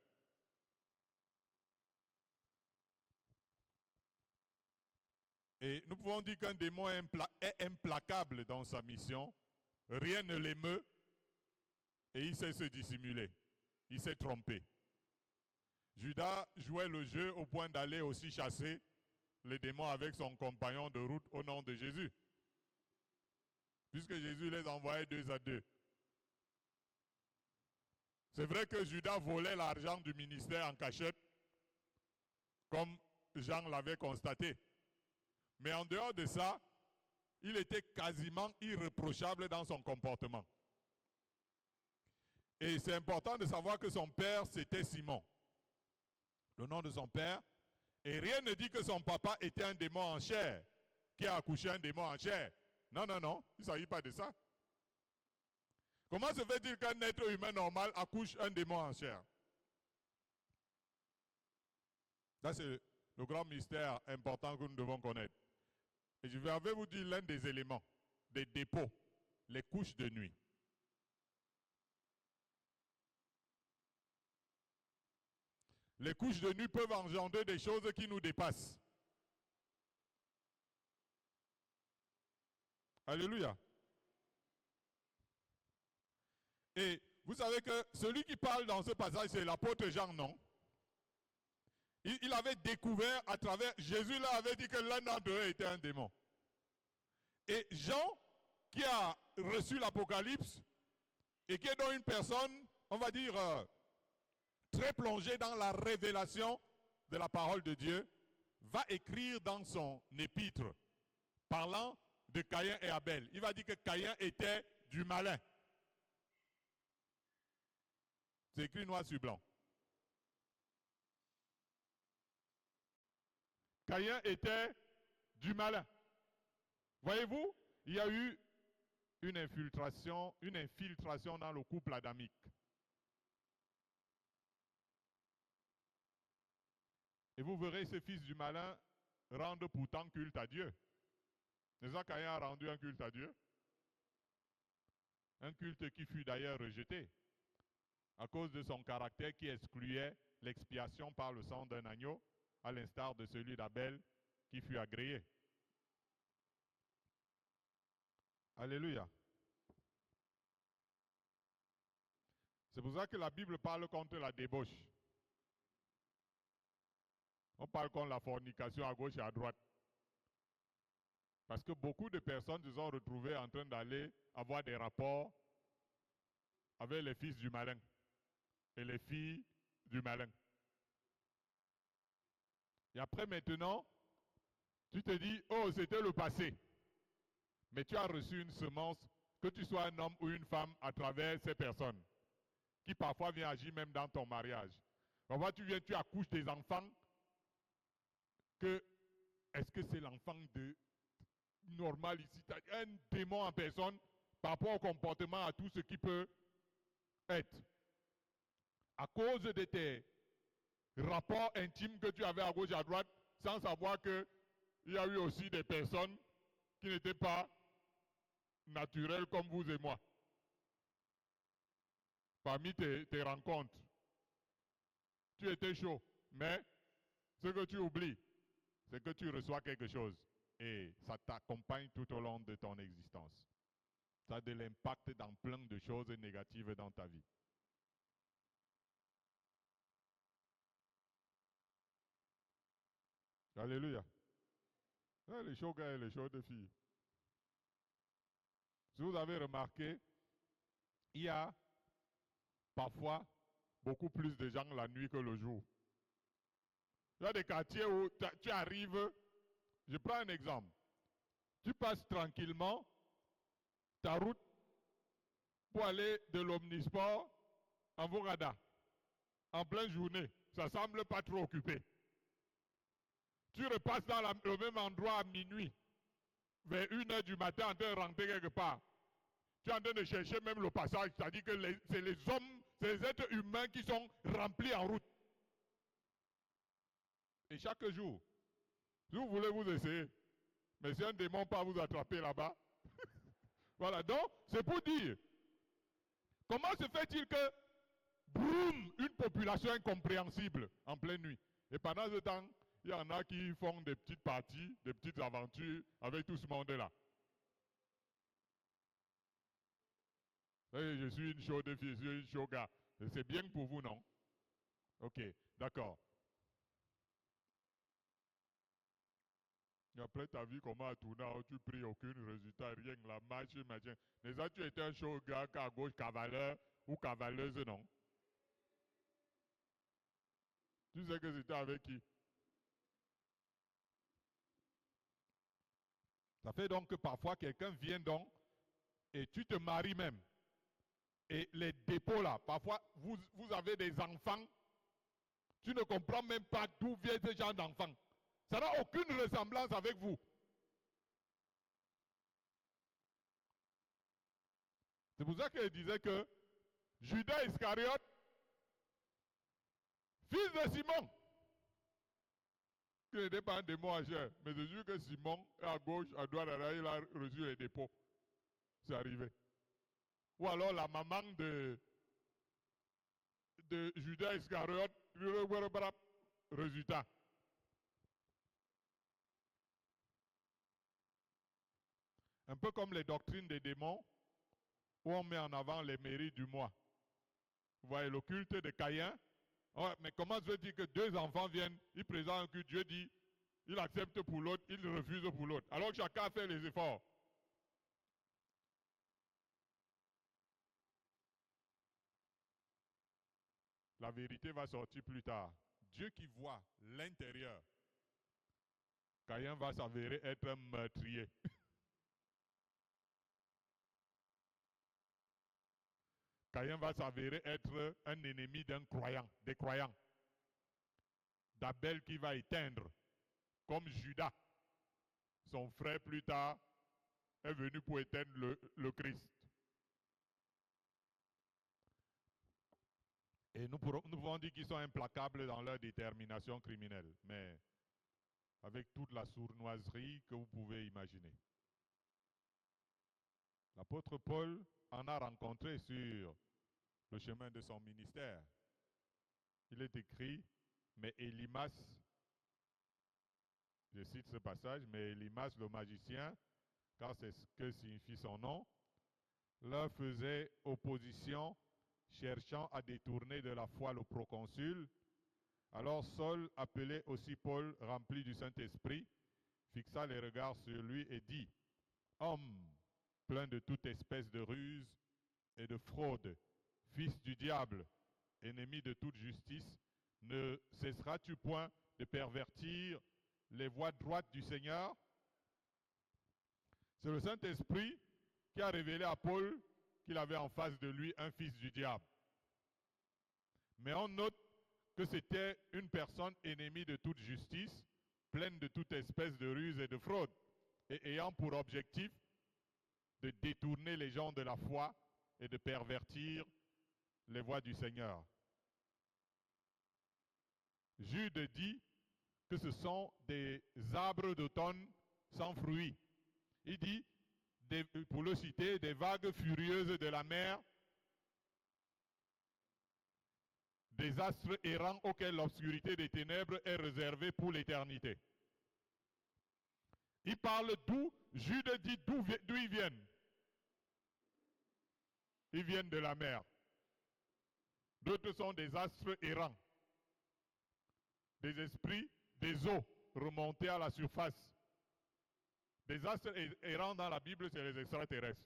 Et nous pouvons dire qu'un démon est implacable dans sa mission. Rien ne l'émeut et il sait se dissimuler. Il s'est trompé. Judas jouait le jeu au point d'aller aussi chasser les démons avec son compagnon de route au nom de Jésus. Puisque Jésus les envoyait 2 à 2. C'est vrai que Judas volait l'argent du ministère en cachette, comme Jean l'avait constaté. Mais en dehors de ça, il était quasiment irréprochable dans son comportement. Et c'est important de savoir que son père, c'était Simon. Le nom de son père. Et rien ne dit que son papa était un démon en chair, qui a accouché un démon en chair. Non, non, non, il ne s'agit pas de ça. Comment se fait-il qu'un être humain normal accouche un démon en chair? Ça, c'est le grand mystère important que nous devons connaître. Et je vais vous dire l'un des éléments, des dépôts, les couches de nuit. Les couches de nuit peuvent engendrer des choses qui nous dépassent. Alléluia. Et vous savez que celui qui parle dans ce passage, c'est l'apôtre Jean, non? Il avait découvert à travers... Jésus là avait dit que l'un d'entre eux était un démon. Et Jean, qui a reçu l'Apocalypse, et qui est donc une personne, on va dire, très plongée dans la révélation de la parole de Dieu, va écrire dans son épître, parlant de Caïn et Abel. Il va dire que Caïn était du malin. C'est écrit noir sur blanc. Caïn était du malin. Voyez-vous, il y a eu une infiltration dans le couple adamique. Et vous verrez ces fils du malin rendre pourtant culte à Dieu. C'est ça, Caïn a rendu un culte à Dieu. Un culte qui fut d'ailleurs rejeté à cause de son caractère qui excluait l'expiation par le sang d'un agneau, à l'instar de celui d'Abel qui fut agréé. Alléluia. C'est pour ça que la Bible parle contre la débauche. On parle contre la fornication à gauche et à droite. Parce que beaucoup de personnes se sont retrouvées en train d'aller avoir des rapports avec les fils du malin et les filles du malin. Et après maintenant, tu te dis, oh, c'était le passé. Mais tu as reçu une semence, que tu sois un homme ou une femme, à travers ces personnes, qui parfois viennent agir même dans ton mariage. Parfois tu viens, tu accouches des enfants, est-ce que c'est l'enfant de normal ici? Un démon en personne, par rapport au comportement, à tout ce qui peut être. À cause de tes rapports intimes que tu avais à gauche et à droite, sans savoir qu'il y a eu aussi des personnes qui n'étaient pas naturelles comme vous et moi. Parmi tes rencontres, tu étais chaud, mais ce que tu oublies, c'est que tu reçois quelque chose et ça t'accompagne tout au long de ton existence. Ça a de l'impact dans plein de choses négatives dans ta vie. Alléluia. Les chauds gars et les chaudes filles. Si vous avez remarqué, il y a parfois beaucoup plus de gens la nuit que le jour. Il y a des quartiers où tu arrives, je prends un exemple. Tu passes tranquillement ta route pour aller de l'Omnisport en Vorada, en pleine journée. Ça semble pas trop occupé. Tu repasses dans le même endroit à minuit, vers 1h du matin, en train de rentrer quelque part. Tu es en train de chercher même le passage, c'est-à-dire que c'est les hommes, c'est les êtres humains qui sont remplis en route. Et chaque jour, si vous voulez vous essayer, mais si un démon pas vous attraper là-bas, voilà, donc c'est pour dire, comment se fait-il que, boum, une population incompréhensible en pleine nuit. Et pendant ce temps, il y en a qui font des petites parties, des petites aventures avec tout ce monde-là. Je suis une chaude fille, je suis une chaude gars. C'est bien pour vous, non? Ok, d'accord. Et après, tu as vu comment à tourner, tu pries aucun résultat, rien, la marche, machin. Mais ça, tu étais un chaud gars à gauche, cavaleur ou cavaleuse, non? Tu sais que c'était avec qui? Ça fait donc que parfois quelqu'un vient donc et tu te maries même. Et les dépôts là, parfois vous avez des enfants, tu ne comprends même pas d'où viennent ces gens d'enfants. Ça n'a aucune ressemblance avec vous. C'est pour ça qu'il disait que Judas Iscariote, fils de Simon, qui n'était pas un démon à chair, mais c'est sûr que Simon, à gauche, à droite, il a reçu les dépôts. C'est arrivé. Ou alors la maman de Judas Iscariote, résultat. Un peu comme les doctrines des démons, où on met en avant les mérites du moi. Vous voyez, le culte de Caïn. Oh, mais comment se dit que deux enfants viennent, ils présentent un culte, Dieu dit, il accepte pour l'autre, il refuse pour l'autre. Alors que chacun fait les efforts. La vérité va sortir plus tard. Dieu qui voit l'intérieur, Caïn va s'avérer être un meurtrier. Caïn va s'avérer être un ennemi d'un croyant, des croyants. D'Abel qui va éteindre, comme Judas, son frère plus tard, est venu pour éteindre le Christ. Et nous pouvons dire qu'ils sont implacables dans leur détermination criminelle, mais avec toute la sournoiserie que vous pouvez imaginer. L'apôtre Paul en a rencontré sur le chemin de son ministère. Il est écrit, mais Élimas, je cite ce passage, mais Élimas le magicien, car c'est ce que signifie son nom, leur faisait opposition, cherchant à détourner de la foi le proconsul. Alors Saul, appelé aussi Paul, rempli du Saint-Esprit, fixa les regards sur lui et dit, « Homme plein de toute espèce de ruse et de fraude, fils du diable, ennemi de toute justice, ne cesseras-tu point de pervertir les voies droites du Seigneur ?» C'est le Saint-Esprit qui a révélé à Paul qu'il avait en face de lui un fils du diable. Mais on note que c'était une personne ennemie de toute justice, pleine de toute espèce de ruse et de fraude, et ayant pour objectif de détourner les gens de la foi et de pervertir les voies du Seigneur. Jude dit que ce sont des arbres d'automne sans fruits. Il dit, pour le citer, des vagues furieuses de la mer, des astres errants auxquels l'obscurité des ténèbres est réservée pour l'éternité. Il parle d'où, Jude dit d'où ils viennent. Ils viennent de la mer. D'autres sont des astres errants, des esprits des eaux. remonter à la surface. Des astres errants dans la Bible, c'est les extraterrestres.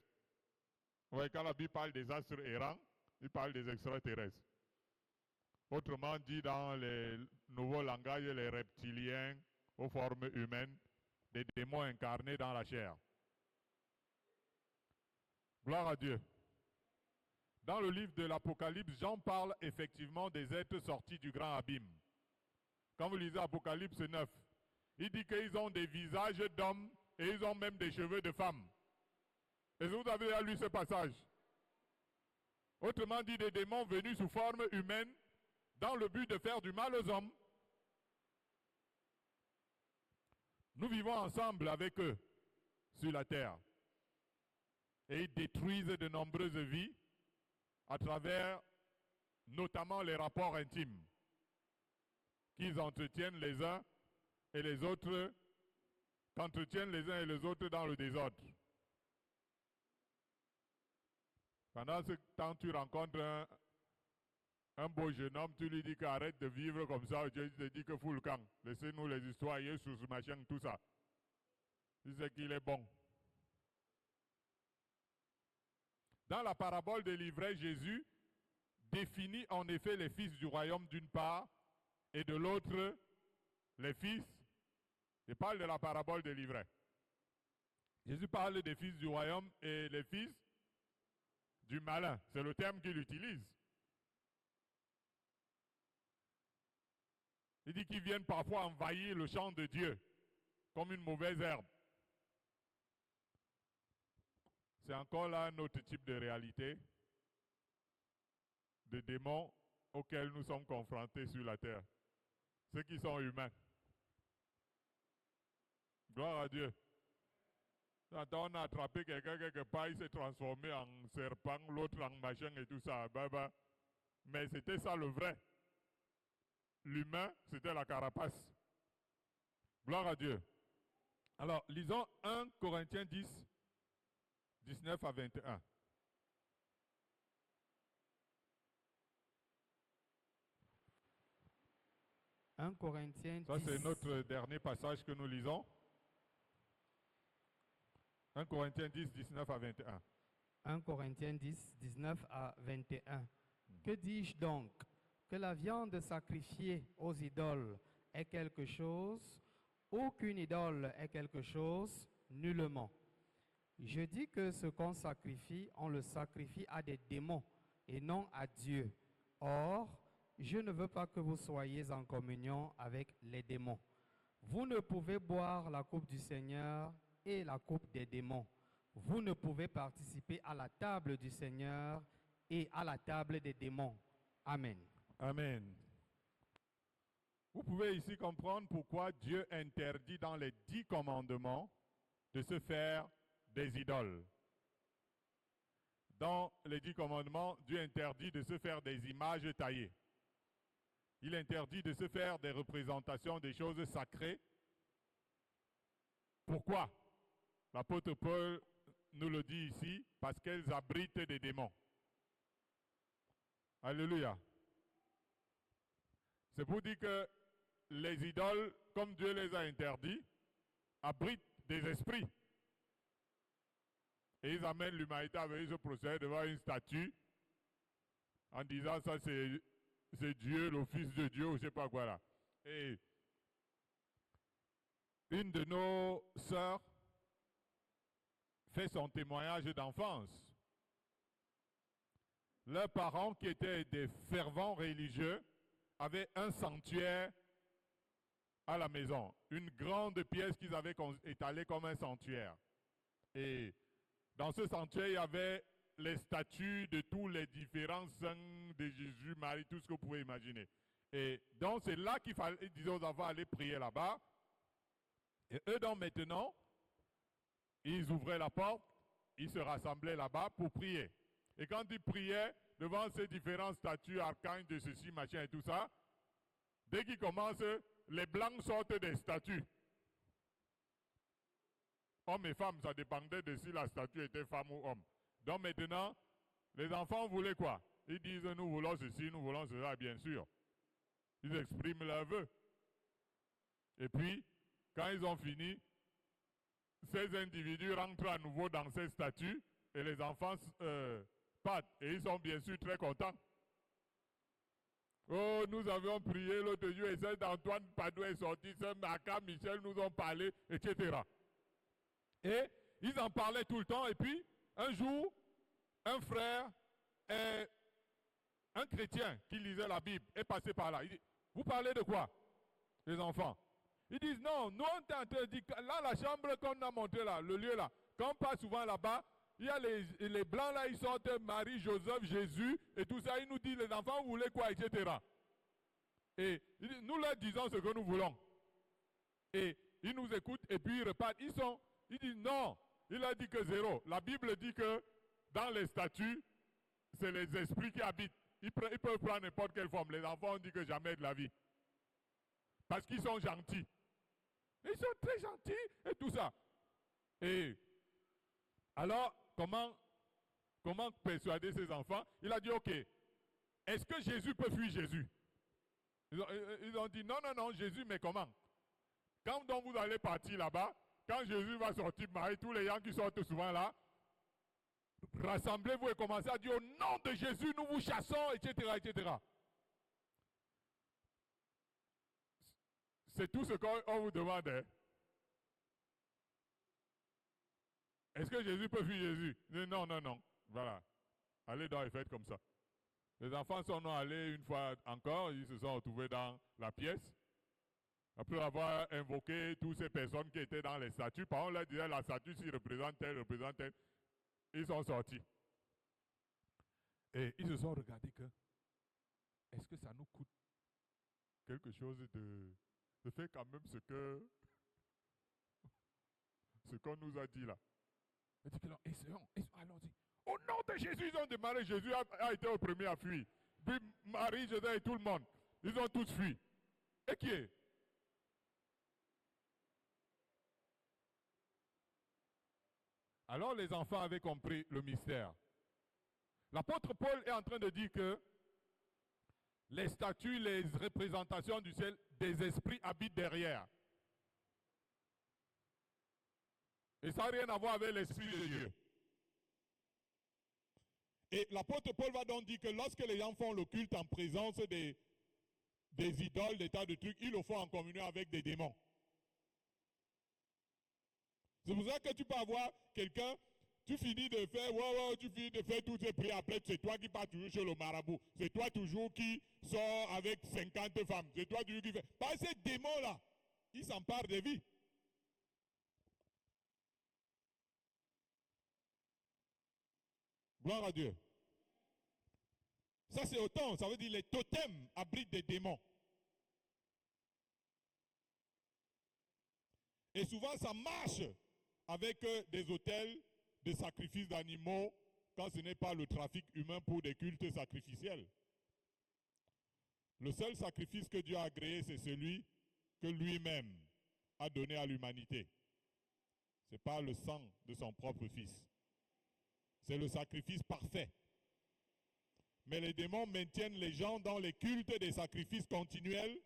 Vous voyez, quand la Bible parle des astres errants, il parle des extraterrestres. Autrement dit, dans les nouveaux langages, les reptiliens aux formes humaines, des démons incarnés dans la chair. Gloire à Dieu. Dans le livre de l'Apocalypse, Jean parle effectivement des êtres sortis du grand abîme. Quand vous lisez Apocalypse 9, il dit qu'ils ont des visages d'hommes et ils ont même des cheveux de femmes. Est-ce que vous avez déjà lu ce passage? Autrement dit, des démons venus sous forme humaine dans le but de faire du mal aux hommes. Nous vivons ensemble avec eux sur la terre. Et ils détruisent de nombreuses vies à travers notamment les rapports intimes qu'ils entretiennent les uns et les autres, qu'entretiennent les uns et les autres dans le désordre. Pendant ce temps, tu rencontres un beau jeune homme, tu lui dis qu'arrête de vivre comme ça, Dieu te dit que fous le camp. Laissez-nous les histoires, Jésus, machin, tout ça. Tu sais qu'il est bon. Dans la parabole des livrets, Jésus définit en effet les fils du royaume d'une part et de l'autre les fils. Il parle de la parabole des livrets. Jésus parle des fils du royaume et les fils du malin. C'est le terme qu'il utilise. Il dit qu'ils viennent parfois envahir le champ de Dieu comme une mauvaise herbe. C'est encore là un autre type de réalité, de démons auxquels nous sommes confrontés sur la terre. Ceux qui sont humains. Gloire à Dieu. Quand on a attrapé quelqu'un quelque part, il s'est transformé en serpent, l'autre en machin et tout ça. Mais c'était ça le vrai. L'humain, c'était la carapace. Gloire à Dieu. Alors, lisons 1 Corinthiens 10, 19 à 21. « 1 Corinthiens 10. Ça, c'est notre dernier passage que nous lisons. 1 Corinthiens 10, 19 à 21. 1 Corinthiens 10, 19 à 21. Que dis-je donc? Que la viande sacrifiée aux idoles est quelque chose? Aucune idole est quelque chose? Nullement. Je dis que ce qu'on sacrifie, on le sacrifie à des démons et non à Dieu. Or, je ne veux pas que vous soyez en communion avec les démons. Vous ne pouvez boire la coupe du Seigneur et la coupe des démons. Vous ne pouvez participer à la table du Seigneur et à la table des démons. Amen. Amen. Vous pouvez ici comprendre pourquoi Dieu interdit dans les 10 commandements de se faire des idoles. Dans les 10 commandements, Dieu interdit de se faire des images taillées. Il interdit de se faire des représentations des choses sacrées. Pourquoi? L'apôtre Paul nous le dit ici, parce qu'elles abritent des démons. Alléluia. C'est pour dire que les idoles, comme Dieu les a interdits, abritent des esprits. Et ils amènent l'humanité à venir se procéder devant une statue en disant ça c'est Dieu, le Fils de Dieu, ou je ne sais pas quoi là. Et une de nos sœurs fait son témoignage d'enfance. Leurs parents, qui étaient des fervents religieux, avaient un sanctuaire à la maison. Une grande pièce qu'ils avaient étalée comme un sanctuaire. Et dans ce sanctuaire, il y avait les statues de tous les différents saints de Jésus, Marie, tout ce que vous pouvez imaginer. Et donc, c'est là qu'il fallait, ils disaient aux enfants, aller prier là-bas. Et eux, donc, maintenant, ils ouvraient la porte, ils se rassemblaient là-bas pour prier. Et quand ils priaient devant ces différents statues, archanges de ceci, machin et tout ça, dès qu'ils commencent, les blancs sortent des statues. Hommes et femmes, ça dépendait de si la statue était femme ou homme. Donc maintenant, les enfants voulaient quoi? Ils disent, nous voulons ceci, nous voulons cela, bien sûr. Ils expriment leurs vœux. Et puis, Quand ils ont fini, ces individus rentrent à nouveau dans ces statuts et les enfants partent. Et ils sont bien sûr très contents. Oh, nous avions prié l'autre jour et celle d'Antoine Padou est sorti, ce Maka, Michel nous ont parlé, etc. Et ils en parlaient tout le temps. Et puis, un jour, un frère, un chrétien qui lisait la Bible est passé par là. Il dit, vous parlez de quoi, les enfants? Ils disent, non, nous on est en train de dire, là, la chambre qu'on a montrée là, le lieu là, quand on passe souvent là-bas, il y a les blancs là, ils sortent Marie, Joseph, Jésus, et tout ça, ils nous disent, les enfants, vous voulez quoi, etc. Et nous leur disons ce que nous voulons. Et ils nous écoutent, et puis ils repartent. Ils disent, non, il a dit que zéro. La Bible dit que dans les statuts, c'est les esprits qui habitent. Ils peuvent prendre n'importe quelle forme. Les enfants ont dit que jamais de la vie. Parce qu'ils sont gentils. Ils sont très gentils et tout ça. Et alors, comment persuader ces enfants? Il a dit, ok, est-ce que Jésus peut fuir Jésus? Ils ont dit, non, non, non, Jésus, mais comment? Quand donc vous allez partir là-bas, quand Jésus va sortir de Marie, tous les gens qui sortent souvent là, rassemblez-vous et commencez à dire, au nom de Jésus, nous vous chassons, etc., etc. C'est tout ce qu'on vous demande. Hein? Est-ce que Jésus peut fuir Jésus? Non, non, non. Voilà. Allez donc et faites comme ça. Les enfants sont allés une fois encore, ils se sont retrouvés dans la pièce. Après avoir invoqué toutes ces personnes qui étaient dans les statues, par contre, on leur disait la statue s'il représente tel, ils sont sortis. Et ils se sont regardés que, est-ce que ça nous coûte quelque chose de faire quand même ce qu'on nous a dit là? Il dit que non, essayons, allons-y. Au nom de Jésus, ils ont démarré. Jésus a été le premier à fuir. Puis Marie, Joseph et tout le monde. Ils ont tous fui. Et qui est? Alors les enfants avaient compris le mystère. L'apôtre Paul est en train de dire que les statues, les représentations du ciel, des esprits habitent derrière. Et ça n'a rien à voir avec l'Esprit de Dieu. Et l'apôtre Paul va donc dire que lorsque les gens font le culte en présence des idoles, des tas de trucs, ils le font en communion avec des démons. C'est pour ça que tu peux avoir quelqu'un, tu finis de faire, tu finis de faire toutes ces prières, après c'est toi qui pars toujours chez le marabout. C'est toi toujours qui sors avec 50 femmes. C'est toi toujours qui fais. Parce que ces démons-là, ils s'emparent des vies. Gloire à Dieu. Ça c'est autant, ça veut dire les totems abritent des démons. Et souvent ça marche avec des autels de sacrifices d'animaux quand ce n'est pas le trafic humain pour des cultes sacrificiels. Le seul sacrifice que Dieu a agréé, c'est celui que lui-même a donné à l'humanité. Ce n'est pas le sang de son propre fils. C'est le sacrifice parfait. Mais les démons maintiennent les gens dans les cultes des sacrifices continuels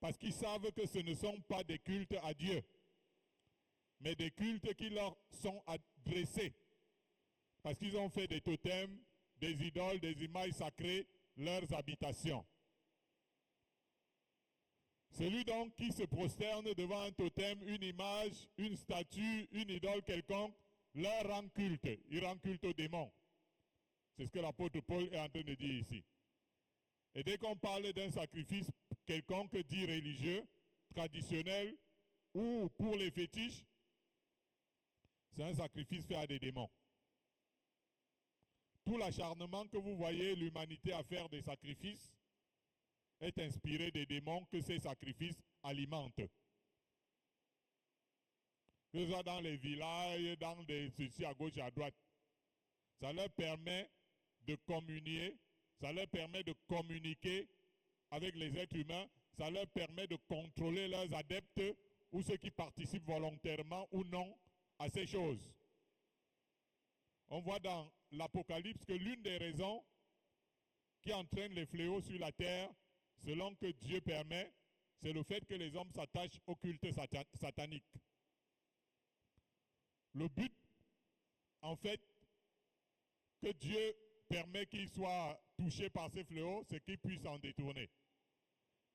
parce qu'ils savent que ce ne sont pas des cultes à Dieu, mais des cultes qui leur sont adressés. Parce qu'ils ont fait des totems, des idoles, des images sacrées, leurs habitations. Celui donc qui se prosterne devant un totem, une image, une statue, une idole quelconque, leur rend culte. Il rend culte aux démons. C'est ce que l'apôtre Paul est en train de dire ici. Et dès qu'on parle d'un sacrifice quelconque dit religieux, traditionnel ou pour les fétiches, c'est un sacrifice fait à des démons. Tout l'acharnement que vous voyez l'humanité à faire des sacrifices est inspiré des démons que ces sacrifices alimentent. Que ce soit dans les villages, dans des ceci à gauche et à droite. Ça leur permet de communier, ça leur permet de communiquer avec les êtres humains, ça leur permet de contrôler leurs adeptes ou ceux qui participent volontairement ou non à ces choses. On voit dans l'Apocalypse que l'une des raisons, qui, qui entraîne les fléaux sur la terre, selon que Dieu permet, c'est le fait que les hommes s'attachent au culte satanique. Le but, en fait, que Dieu permet qu'ils soient touchés par ces fléaux, c'est qu'ils puissent s'en détourner.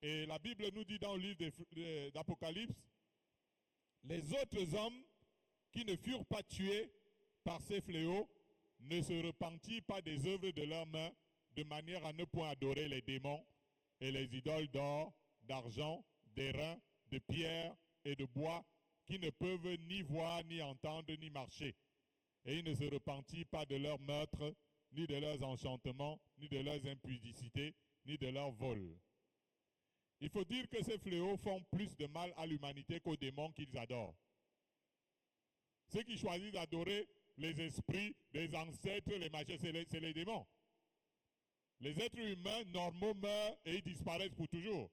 Et la Bible nous dit dans le livre d'Apocalypse, les autres hommes qui ne furent pas tués par ces fléaux ne se repentirent pas des œuvres de leurs mains, de manière à ne point adorer les démons et les idoles d'or, d'argent, d'airain, de pierre et de bois, qui ne peuvent ni voir, ni entendre, ni marcher. Et ils ne se repentirent pas de leurs meurtres, ni de leurs enchantements, ni de leurs impudicités, ni de leurs vols. Il faut dire que ces fléaux font plus de mal à l'humanité qu'aux démons qu'ils adorent. Ceux qui choisissent d'adorer les esprits, les ancêtres, les machins, c'est les démons. Les êtres humains normaux meurent et ils disparaissent pour toujours.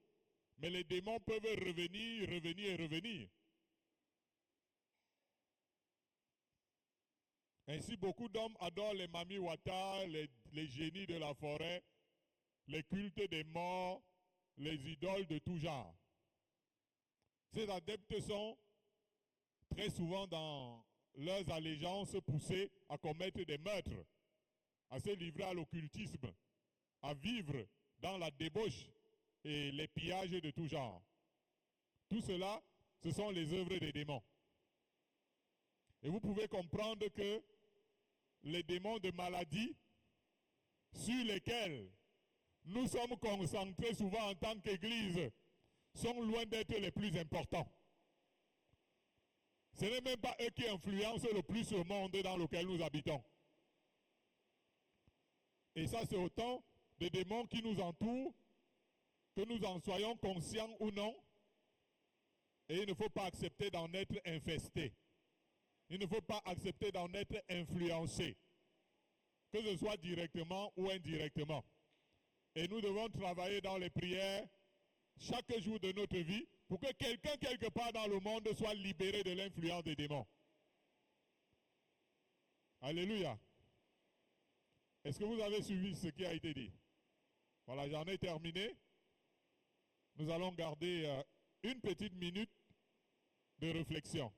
Mais les démons peuvent revenir, revenir et revenir. Ainsi, beaucoup d'hommes adorent les Mami Wata, les génies de la forêt, les cultes des morts, les idoles de tout genre. Ces adeptes sont très souvent dans leurs allégeances poussées à commettre des meurtres, à se livrer à l'occultisme, à vivre dans la débauche et les pillages de tout genre. Tout cela, ce sont les œuvres des démons. Et vous pouvez comprendre que les démons de maladie sur lesquels nous sommes concentrés souvent en tant qu'Église sont loin d'être les plus importants. Ce n'est même pas eux qui influencent le plus le monde dans lequel nous habitons. Et ça, c'est autant de démons qui nous entourent, que nous en soyons conscients ou non. Et il ne faut pas accepter d'en être infesté. Il ne faut pas accepter d'en être influencé, que ce soit directement ou indirectement. Et nous devons travailler dans les prières chaque jour de notre vie pour que quelqu'un quelque part dans le monde soit libéré de l'influence des démons. Alléluia. Est-ce que vous avez suivi ce qui a été dit? Voilà, j'en ai terminé. Nous allons garder une petite minute de réflexion.